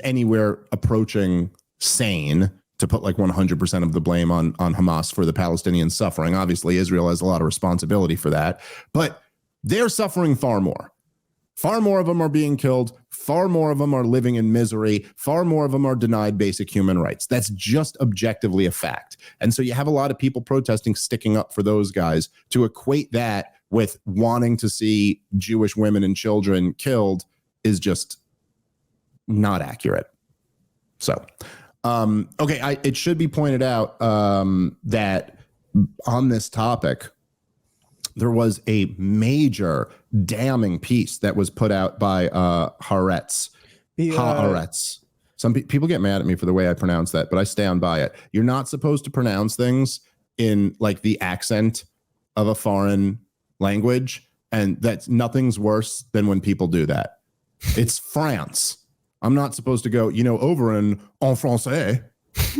anywhere approaching sane, to put like 100% of the blame on Hamas for the Palestinian suffering. Obviously, Israel has a lot of responsibility for that, but they're suffering far more. Far more of them are being killed. Far more of them are living in misery. Far more of them are denied basic human rights. That's just objectively a fact. And so you have a lot of people protesting, sticking up for those guys. To equate that with wanting to see Jewish women and children killed is just not accurate. So, okay, it should be pointed out that on this topic, there was a major damning piece that was put out by Haaretz. Haaretz. Some people get mad at me for the way I pronounce that, but I stand by it. You're not supposed to pronounce things in like the accent of a foreign language, and that's nothing's worse than when people do that. It's France. I'm not supposed to go, over en français,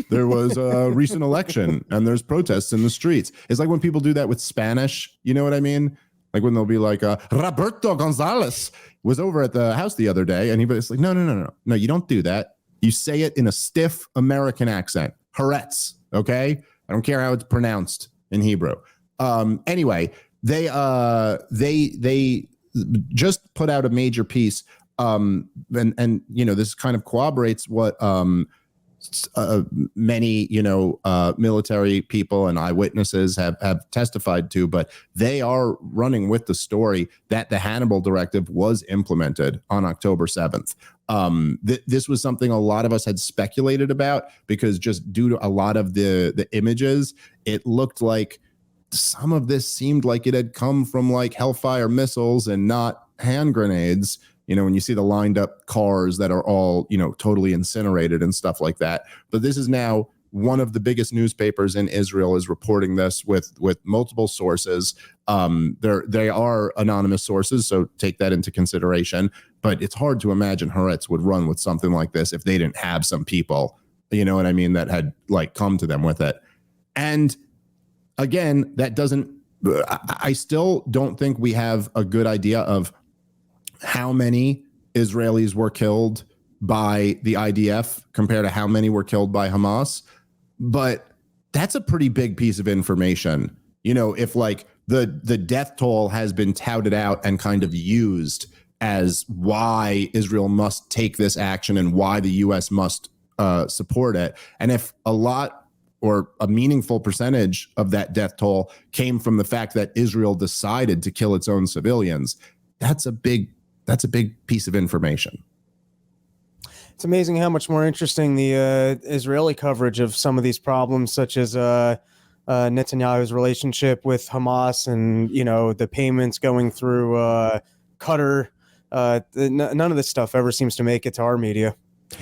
there was a recent election and there's protests in the streets. It's like when people do that with Spanish, you know what I mean? Like when they'll be like, Roberto Gonzalez was over at the house the other day, and it's like, no, you don't do that. You say it in a stiff American accent. Haaretz, okay? I don't care how it's pronounced in Hebrew. Anyway, they just put out a major piece. And this kind of corroborates what many military people and eyewitnesses have testified to, but they are running with the story that the Hannibal directive was implemented on October 7th. This was something a lot of us had speculated about, because just due to a lot of the images, it looked like some of this seemed like it had come from like Hellfire missiles and not hand grenades. When you see the lined up cars that are all, totally incinerated and stuff like that. But this is now one of the biggest newspapers in Israel is reporting this with multiple sources. They are anonymous sources, so take that into consideration. But it's hard to imagine Haaretz would run with something like this if they didn't have some people, that had like come to them with it. And again, that doesn't, I still don't think we have a good idea of how many Israelis were killed by the IDF compared to how many were killed by Hamas. But that's a pretty big piece of information. You know, if like the death toll has been touted out and kind of used as why Israel must take this action and why the U.S. must support it. And if a lot or a meaningful percentage of that death toll came from the fact that Israel decided to kill its own civilians, that's a big piece of information. It's amazing how much more interesting the Israeli coverage of some of these problems, such as Netanyahu's relationship with Hamas and, you know, the payments going through Qatar. None of this stuff ever seems to make it to our media.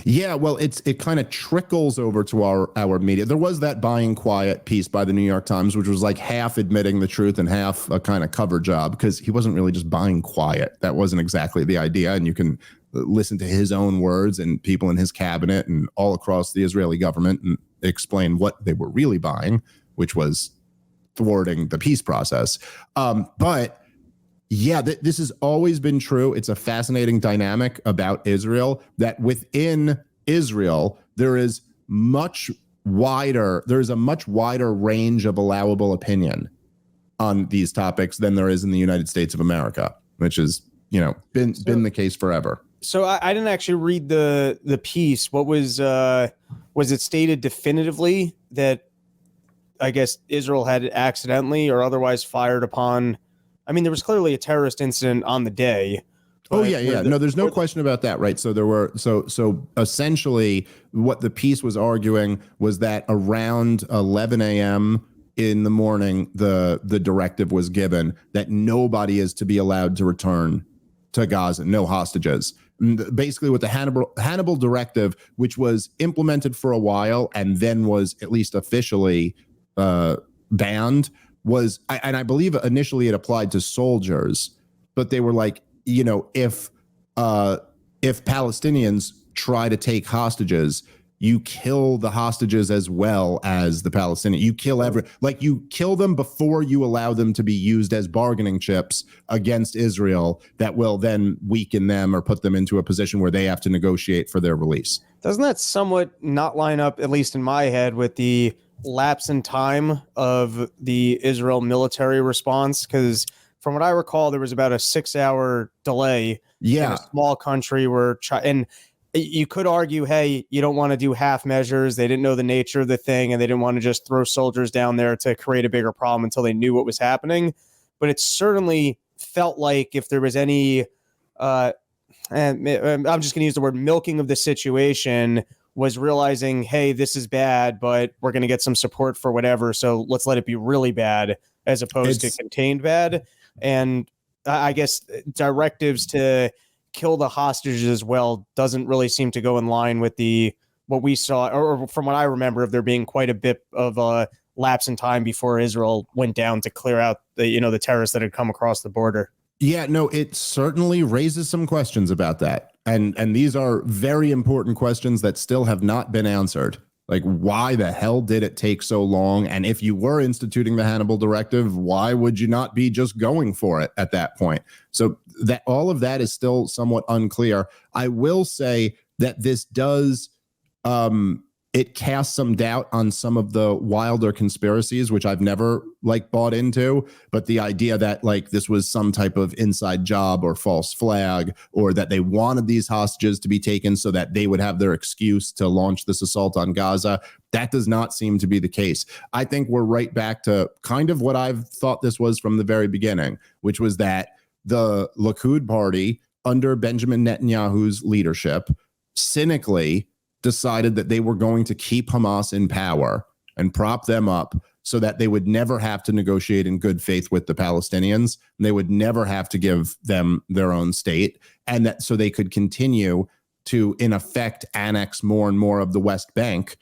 Yeah, well, it kind of trickles over to our media. There was that buying quiet piece by the New York Times, which was like half admitting the truth and half a kind of cover job, because he wasn't really just buying quiet. That wasn't exactly the idea. And you can listen to his own words and people in his cabinet and all across the Israeli government and explain what they were really buying, which was thwarting the peace process. But yeah, this has always been true. It's a fascinating dynamic about Israel, that within Israel, there is a much wider range of allowable opinion on these topics than there is in the United States of America, which has, you know, been the case forever. So I didn't actually read the piece. What was it stated definitively that I guess Israel had accidentally or otherwise fired upon? I mean, there was clearly a terrorist incident on the day. Oh yeah. No, there's no question about that, right? So there were so essentially what the piece was arguing was that around 11 a.m. in the morning, the directive was given that nobody is to be allowed to return to Gaza, no hostages. Basically, with the Hannibal directive, which was implemented for a while and then was at least officially banned, was, and I believe initially it applied to soldiers, but they were like, you know, if Palestinians try to take hostages, you kill the hostages as well as the Palestinians. You kill you kill them before you allow them to be used as bargaining chips against Israel that will then weaken them or put them into a position where they have to negotiate for their release. Doesn't that somewhat not line up, at least in my head, with the lapse in time of the Israel military response? Because from what I recall, there was about a 6-hour delay in a small country where, and you could argue, hey, you don't want to do half measures. They didn't know the nature of the thing, and they didn't want to just throw soldiers down there to create a bigger problem until they knew what was happening. But it certainly felt like if there was any, and I'm just going to use the word milking of the situation, was realizing, hey, this is bad, but we're going to get some support for whatever. So let's let it be really bad as opposed to contained bad. And I guess directives to kill the hostages as well doesn't really seem to go in line with what we saw, or from what I remember of there being quite a bit of a lapse in time before Israel went down to clear out the terrorists that had come across the border. Yeah, no, it certainly raises some questions about that. And these are very important questions that still have not been answered. Like, why the hell did it take so long? And if you were instituting the Hannibal directive, why would you not be just going for it at that point? So that all of that is still somewhat unclear. I will say that this does it casts some doubt on some of the wilder conspiracies, which I've never bought into. But the idea that this was some type of inside job or false flag, or that they wanted these hostages to be taken so that they would have their excuse to launch this assault on Gaza, that does not seem to be the case. I think we're right back to kind of what I've thought this was from the very beginning, which was that the Likud party under Benjamin Netanyahu's leadership cynically decided that they were going to keep Hamas in power and prop them up so that they would never have to negotiate in good faith with the Palestinians. And they would never have to give them their own state. And that so they could continue to, in effect, annex more and more of the West Bank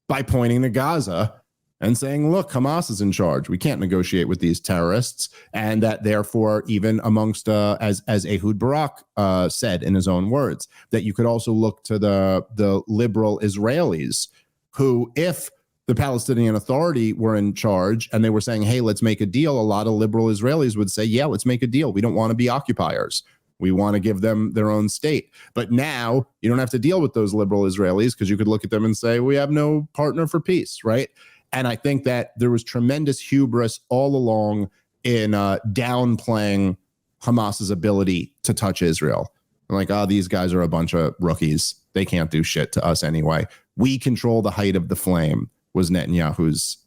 by pointing to Gaza and saying, look, Hamas is in charge. We can't negotiate with these terrorists. And that therefore, even amongst, as Ehud Barak said in his own words, that you could also look to the liberal Israelis who, if the Palestinian Authority were in charge and they were saying, hey, let's make a deal, a lot of liberal Israelis would say, yeah, let's make a deal. We don't want to be occupiers. We want to give them their own state. But now you don't have to deal with those liberal Israelis because you could look at them and say, we have no partner for peace, right? And I think that there was tremendous hubris all along in downplaying Hamas's ability to touch Israel. Like, these guys are a bunch of rookies. They can't do shit to us anyway. We control the height of the flame was Netanyahu's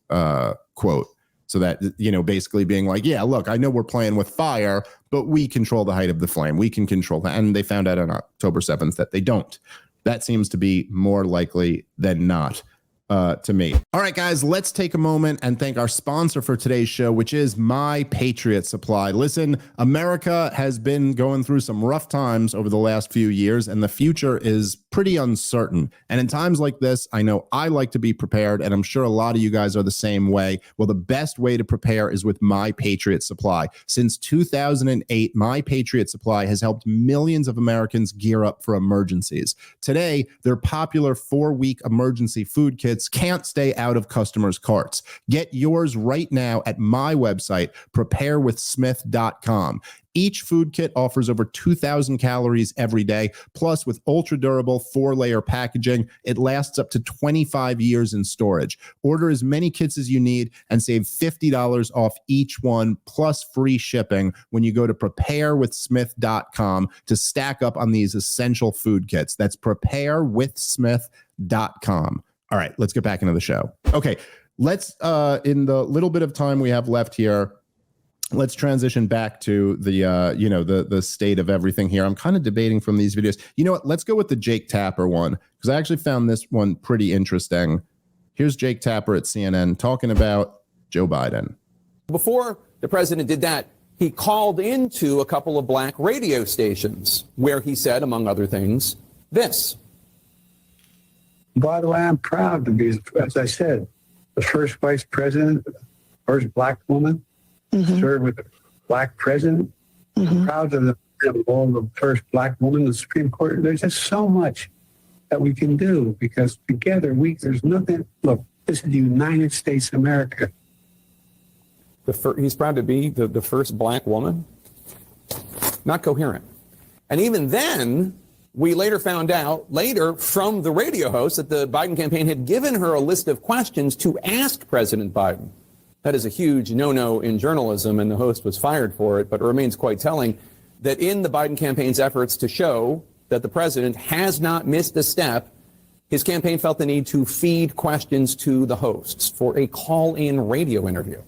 quote. So that, basically being like, yeah, look, I know we're playing with fire, but we control the height of the flame. We can control that. And they found out on October 7th that they don't. That seems to be more likely than not. To me. All right, guys, let's take a moment and thank our sponsor for today's show, which is My Patriot Supply. Listen, America has been going through some rough times over the last few years, and the future is pretty uncertain. And in times like this, I know I like to be prepared, and I'm sure a lot of you guys are the same way. Well, the best way to prepare is with My Patriot Supply. Since 2008, My Patriot Supply has helped millions of Americans gear up for emergencies. Today, their popular 4-week emergency food kits can't stay out of customers' carts. Get yours right now at my website, preparewithsmith.com. Each food kit offers over 2,000 calories every day. Plus, with ultra-durable 4-layer packaging, it lasts up to 25 years in storage. Order as many kits as you need and save $50 off each one, plus free shipping when you go to preparewithsmith.com to stack up on these essential food kits. That's preparewithsmith.com. All right, let's get back into the show. Okay, let's, in the little bit of time we have left here, let's transition back to the, the state of everything here. I'm kind of debating from these videos. You know what? Let's go with the Jake Tapper one, because I actually found this one pretty interesting. Here's Jake Tapper at CNN talking about Joe Biden. Before the president did that, he called into a couple of black radio stations where he said, among other things, this. By the way, I'm proud to be, as I said, the first vice president, first black woman, served with a black president. I'm proud of the first black woman in the Supreme Court. There's just so much that we can do because together there's nothing. Look, this is the United States of America. He's proud to be the first black woman. Not coherent. And even then, we later found out from the radio host that the Biden campaign had given her a list of questions to ask President Biden. That is a huge no-no in journalism, and the host was fired for it. But it remains quite telling that in the Biden campaign's efforts to show that the president has not missed a step, his campaign felt the need to feed questions to the hosts for a call-in radio interview.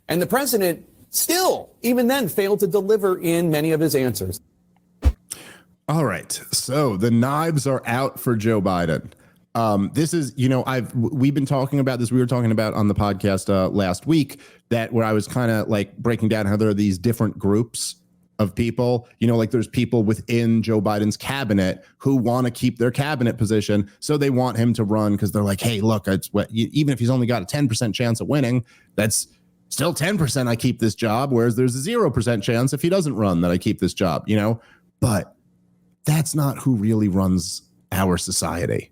And the president still, even then, failed to deliver in many of his answers. All right. So the knives are out for Joe Biden. This is, we've been talking about this. We were talking about on the podcast last week where I was kind of like breaking down how there are these different groups of people, like there's people within Joe Biden's cabinet who want to keep their cabinet position. So they want him to run because they're like, hey, look, even if he's only got a 10% chance of winning, that's still 10% I keep this job. Whereas there's a 0% chance if he doesn't run that I keep this job, but that's not who really runs our society.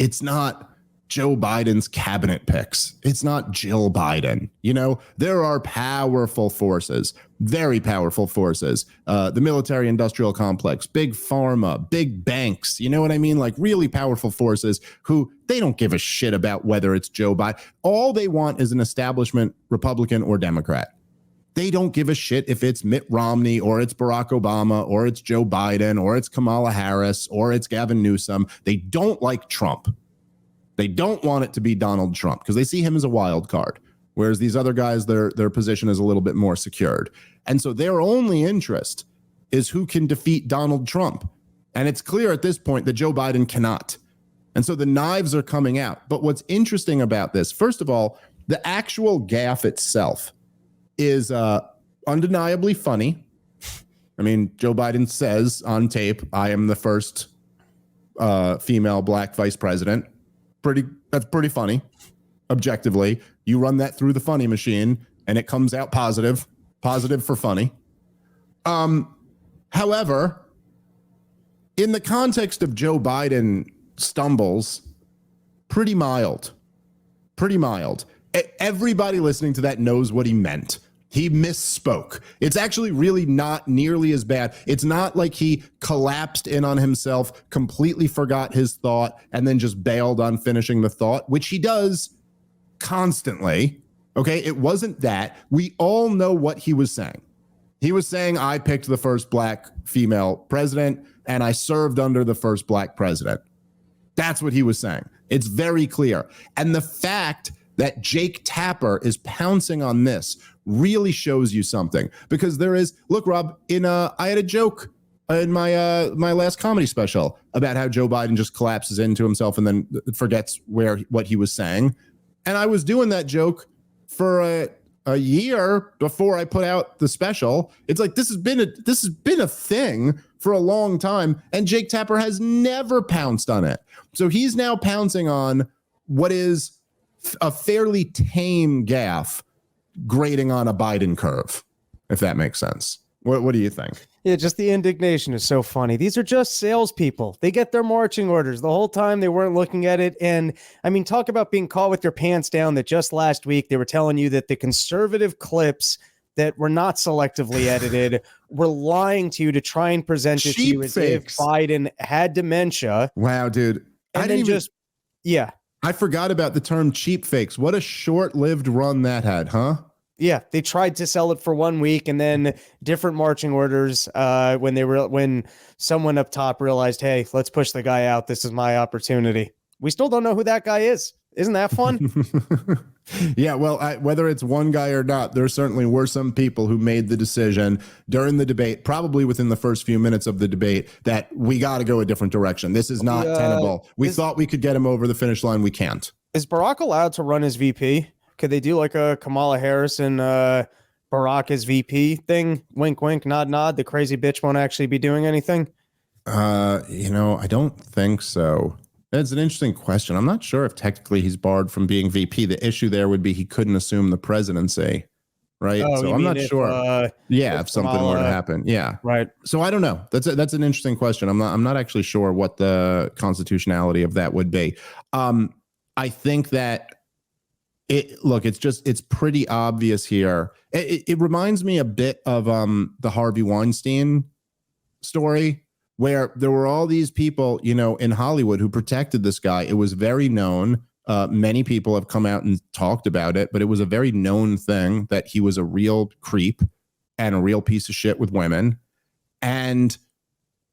It's not Joe Biden's cabinet picks. It's not Jill Biden. There are powerful forces, very powerful forces. The military industrial complex, big pharma, big banks. You know what I mean? Like really powerful forces who they don't give a shit about whether it's Joe Biden. All they want is an establishment Republican or Democrat. They don't give a shit if it's Mitt Romney or it's Barack Obama or it's Joe Biden or it's Kamala Harris or it's Gavin Newsom. They don't like Trump. They don't want it to be Donald Trump because they see him as a wild card, whereas these other guys, their position is a little bit more secured. And so their only interest is who can defeat Donald Trump. And it's clear at this point that Joe Biden cannot. And so the knives are coming out. But what's interesting about this, first of all, the actual gaffe itself is undeniably funny. I mean, Joe Biden says on tape, I am the first female black vice president. That's pretty funny. Objectively, you run that through the funny machine and it comes out positive for funny. However, in the context of Joe Biden stumbles, pretty mild. Everybody listening to that knows what he meant. He misspoke. It's actually really not nearly as bad. It's not like he collapsed in on himself, completely forgot his thought, and then just bailed on finishing the thought, which he does constantly. Okay, it wasn't that. We all know what he was saying. He was saying, I picked the first black female president, and I served under the first black president. That's what he was saying. It's very clear. And the fact that Jake Tapper is pouncing on this really shows you something, because there is, look, Rob, I had a joke in my last comedy special about how Joe Biden just collapses into himself and then forgets what he was saying. And I was doing that joke for a year before I put out the special. It's like, this has been a thing for a long time, and Jake Tapper has never pounced on it. So he's now pouncing on what is a fairly tame gaffe, grading on a Biden curve, if that makes sense. What do you think? Yeah, just the indignation is so funny. These are just salespeople. They get their marching orders. The whole time they weren't looking at it. And I mean, talk about being caught with your pants down, that just last week they were telling you that the conservative clips that were not selectively edited were lying to you to try and present it to you as if Biden had dementia. Wow, dude. I forgot about the term cheap fakes. What a short-lived run that had, huh? Yeah, they tried to sell it for 1 week, and then different marching orders when someone up top realized, hey, let's push the guy out. This is my opportunity. We still don't know who that guy is. Isn't that fun? Yeah, well, whether it's one guy or not, there certainly were some people who made the decision during the debate, probably within the first few minutes of the debate, that we got to go a different direction. This is not tenable. We thought we could get him over the finish line. We can't. Is Barack allowed to run as VP? Could they do like a Kamala Harris and Barack as VP thing? Wink, wink, nod, nod. The crazy bitch won't actually be doing anything. I don't think so. That's an interesting question. I'm not sure if technically he's barred from being VP. The issue there would be he couldn't assume the presidency, right? Oh, so I'm not sure. If something were to happen. Yeah. Right. So I don't know. That's an interesting question. I'm not actually sure what the constitutionality of that would be. I think that it's pretty obvious here. It reminds me a bit of the Harvey Weinstein story, where there were all these people, in Hollywood who protected this guy. It was very known. Many people have come out and talked about it, but it was a very known thing that he was a real creep and a real piece of shit with women. And,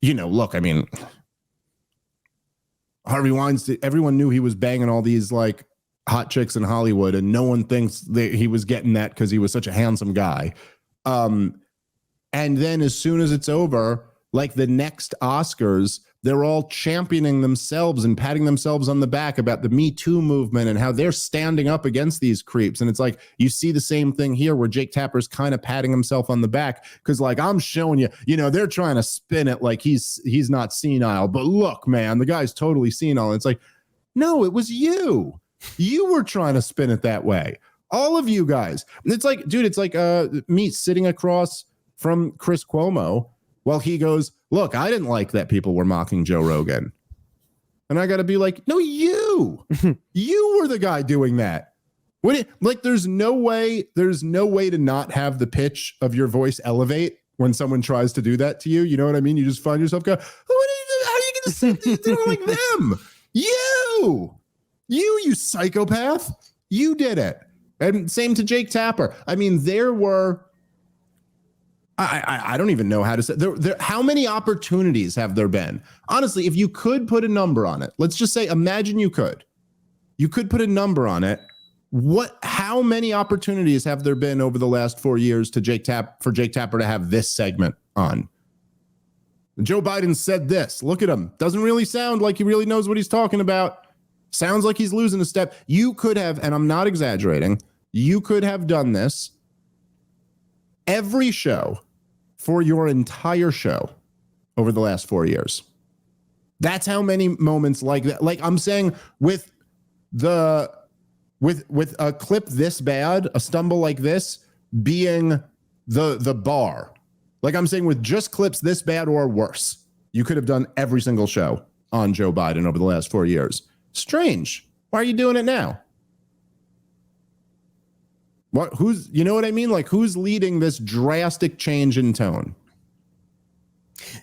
look, I mean, Harvey Weinstein, everyone knew he was banging all these like hot chicks in Hollywood, and no one thinks that he was getting that because he was such a handsome guy. And then as soon as it's over, like the next Oscars, they're all championing themselves and patting themselves on the back about the Me Too movement and how they're standing up against these creeps. And it's like, you see the same thing here where Jake Tapper's kind of patting himself on the back because, like, I'm showing you, they're trying to spin it like he's not senile. But look, man, the guy's totally senile. And it's like, no, it was you. You were trying to spin it that way. All of you guys. It's like, dude, it's like me sitting across from Chris Cuomo. Well, he goes, look, I didn't like that people were mocking Joe Rogan. And I got to be like, no, you were the guy doing that. There's no way to not have the pitch of your voice elevate when someone tries to do that to you. You know what I mean? You just find yourself going, how are you going to say things like them? You psychopath. You did it. And same to Jake Tapper. I mean, there were, I don't even know how to say there. How many opportunities have there been? Honestly, if you could put a number on it, let's just say, imagine you could put a number on it. How many opportunities have there been over the last 4 years for Jake Tapper to have this segment on? Joe Biden said this. Look at him. Doesn't really sound like he really knows what he's talking about. Sounds like he's losing a step. You could have, and I'm not exaggerating, you could have done this every show for your entire show over the last 4 years. That's how many moments like that. Like I'm saying, with a clip this bad, a stumble like this being the bar. Like I'm saying, with just clips this bad or worse, you could have done every single show on Joe Biden over the last 4 years. Strange. Why are you doing it now? Who's, you know what I mean? Like, who's leading this drastic change in tone?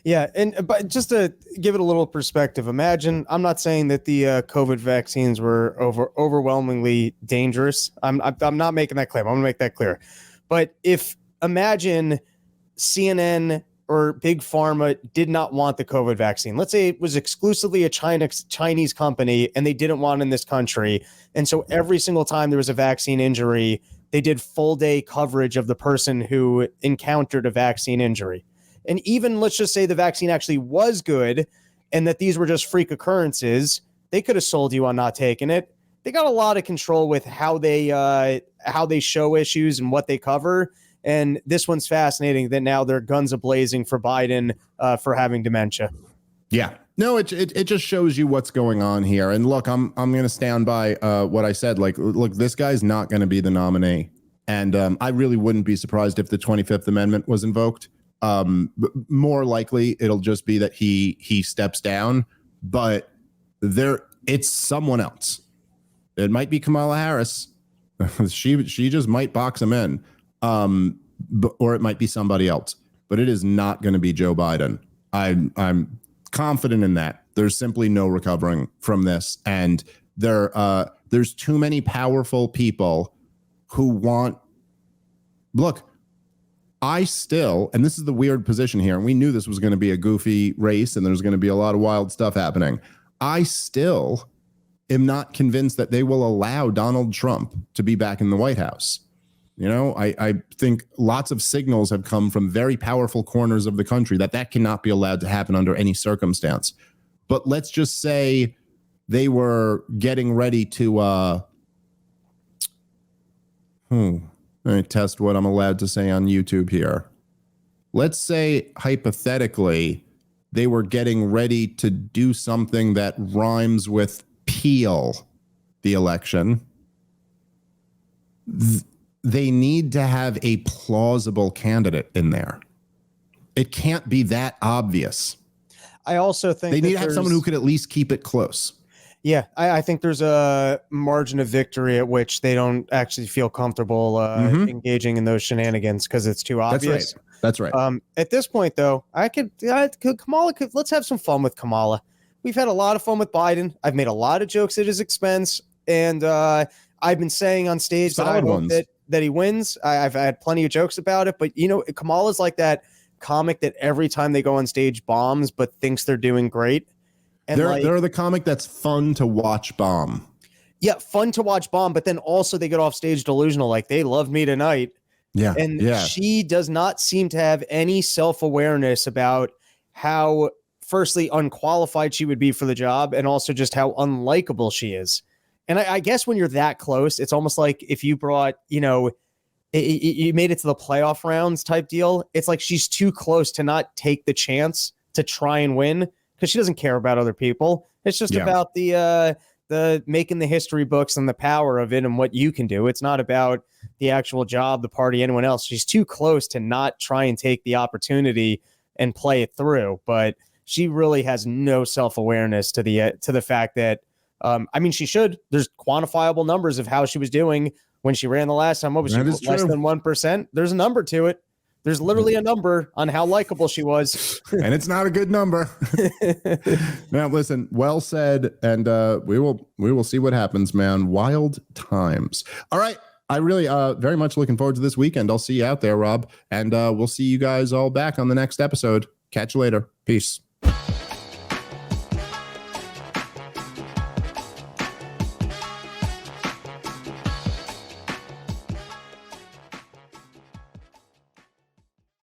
Yeah, but just to give it a little perspective, imagine, I'm not saying that the COVID vaccines were overwhelmingly dangerous. I'm not making that claim. I'm going to make that clear. But imagine CNN or Big Pharma did not want the COVID vaccine. Let's say it was exclusively a Chinese company and they didn't want it in this country. And so every single time there was a vaccine injury, they did full day coverage of the person who encountered a vaccine injury. And even let's just say the vaccine actually was good and that these were just freak occurrences, they could have sold you on not taking it. They got a lot of control with how they show issues and what they cover. And this one's fascinating that now they're guns a-blazing for Biden for having dementia. Yeah. No, it just shows you what's going on here. And look, I'm going to stand by what I said. Like, look, this guy's not going to be the nominee. And I really wouldn't be surprised if the 25th Amendment was invoked. More likely, it'll just be that he steps down. But it's someone else. It might be Kamala Harris. she just might box him in. Or it might be somebody else. But it is not going to be Joe Biden. I'm confident in that. There's simply no recovering from this, and there's too many powerful people who want. Look, I still, and this is the weird position here, and we knew this was going to be a goofy race, and there's going to be a lot of wild stuff happening. I still am not convinced that they will allow Donald Trump to be back in the White House. You know, I think lots of signals have come from very powerful corners of the country that cannot be allowed to happen under any circumstance. But let's just say they were getting ready to, let me test what I'm allowed to say on YouTube here. Let's say, hypothetically, they were getting ready to do something that rhymes with peel the election. They need to have a plausible candidate in there. It can't be that obvious. I also think they need to have someone who could at least keep it close. Yeah, I think there's a margin of victory at which they don't actually feel comfortable engaging in those shenanigans because it's too obvious. That's right. At this point, though, Kamala let's have some fun with Kamala. We've had a lot of fun with Biden. I've made a lot of jokes at his expense, and I've been saying on stage that I hope that he wins. I've had plenty of jokes about it, but you know, Kamala's like that comic that every time they go on stage bombs, but thinks they're doing great. And they're the comic that's fun to watch bomb. Yeah, fun to watch bomb, but then also they get off stage delusional, like they loved me tonight. Yeah. And she does not seem to have any self-awareness about how, firstly, unqualified she would be for the job, and also just how unlikable she is. And I guess when you're that close, it's almost like if you brought, you made it to the playoff rounds type deal. It's like she's too close to not take the chance to try and win because she doesn't care about other people. It's just about the making the history books and the power of it and what you can do. It's not about the actual job, the party, anyone else. She's too close to not try and take the opportunity and play it through. But she really has no self-awareness to the fact that. She should. There's quantifiable numbers of how she was doing when she ran the last time. What was she? Less than 1%. There's a number to it. There's literally a number on how likable she was. And it's not a good number. Now, listen, well said. And we will see what happens, man. Wild times. All right. I really very much looking forward to this weekend. I'll see you out there, Rob. And we'll see you guys all back on the next episode. Catch you later. Peace.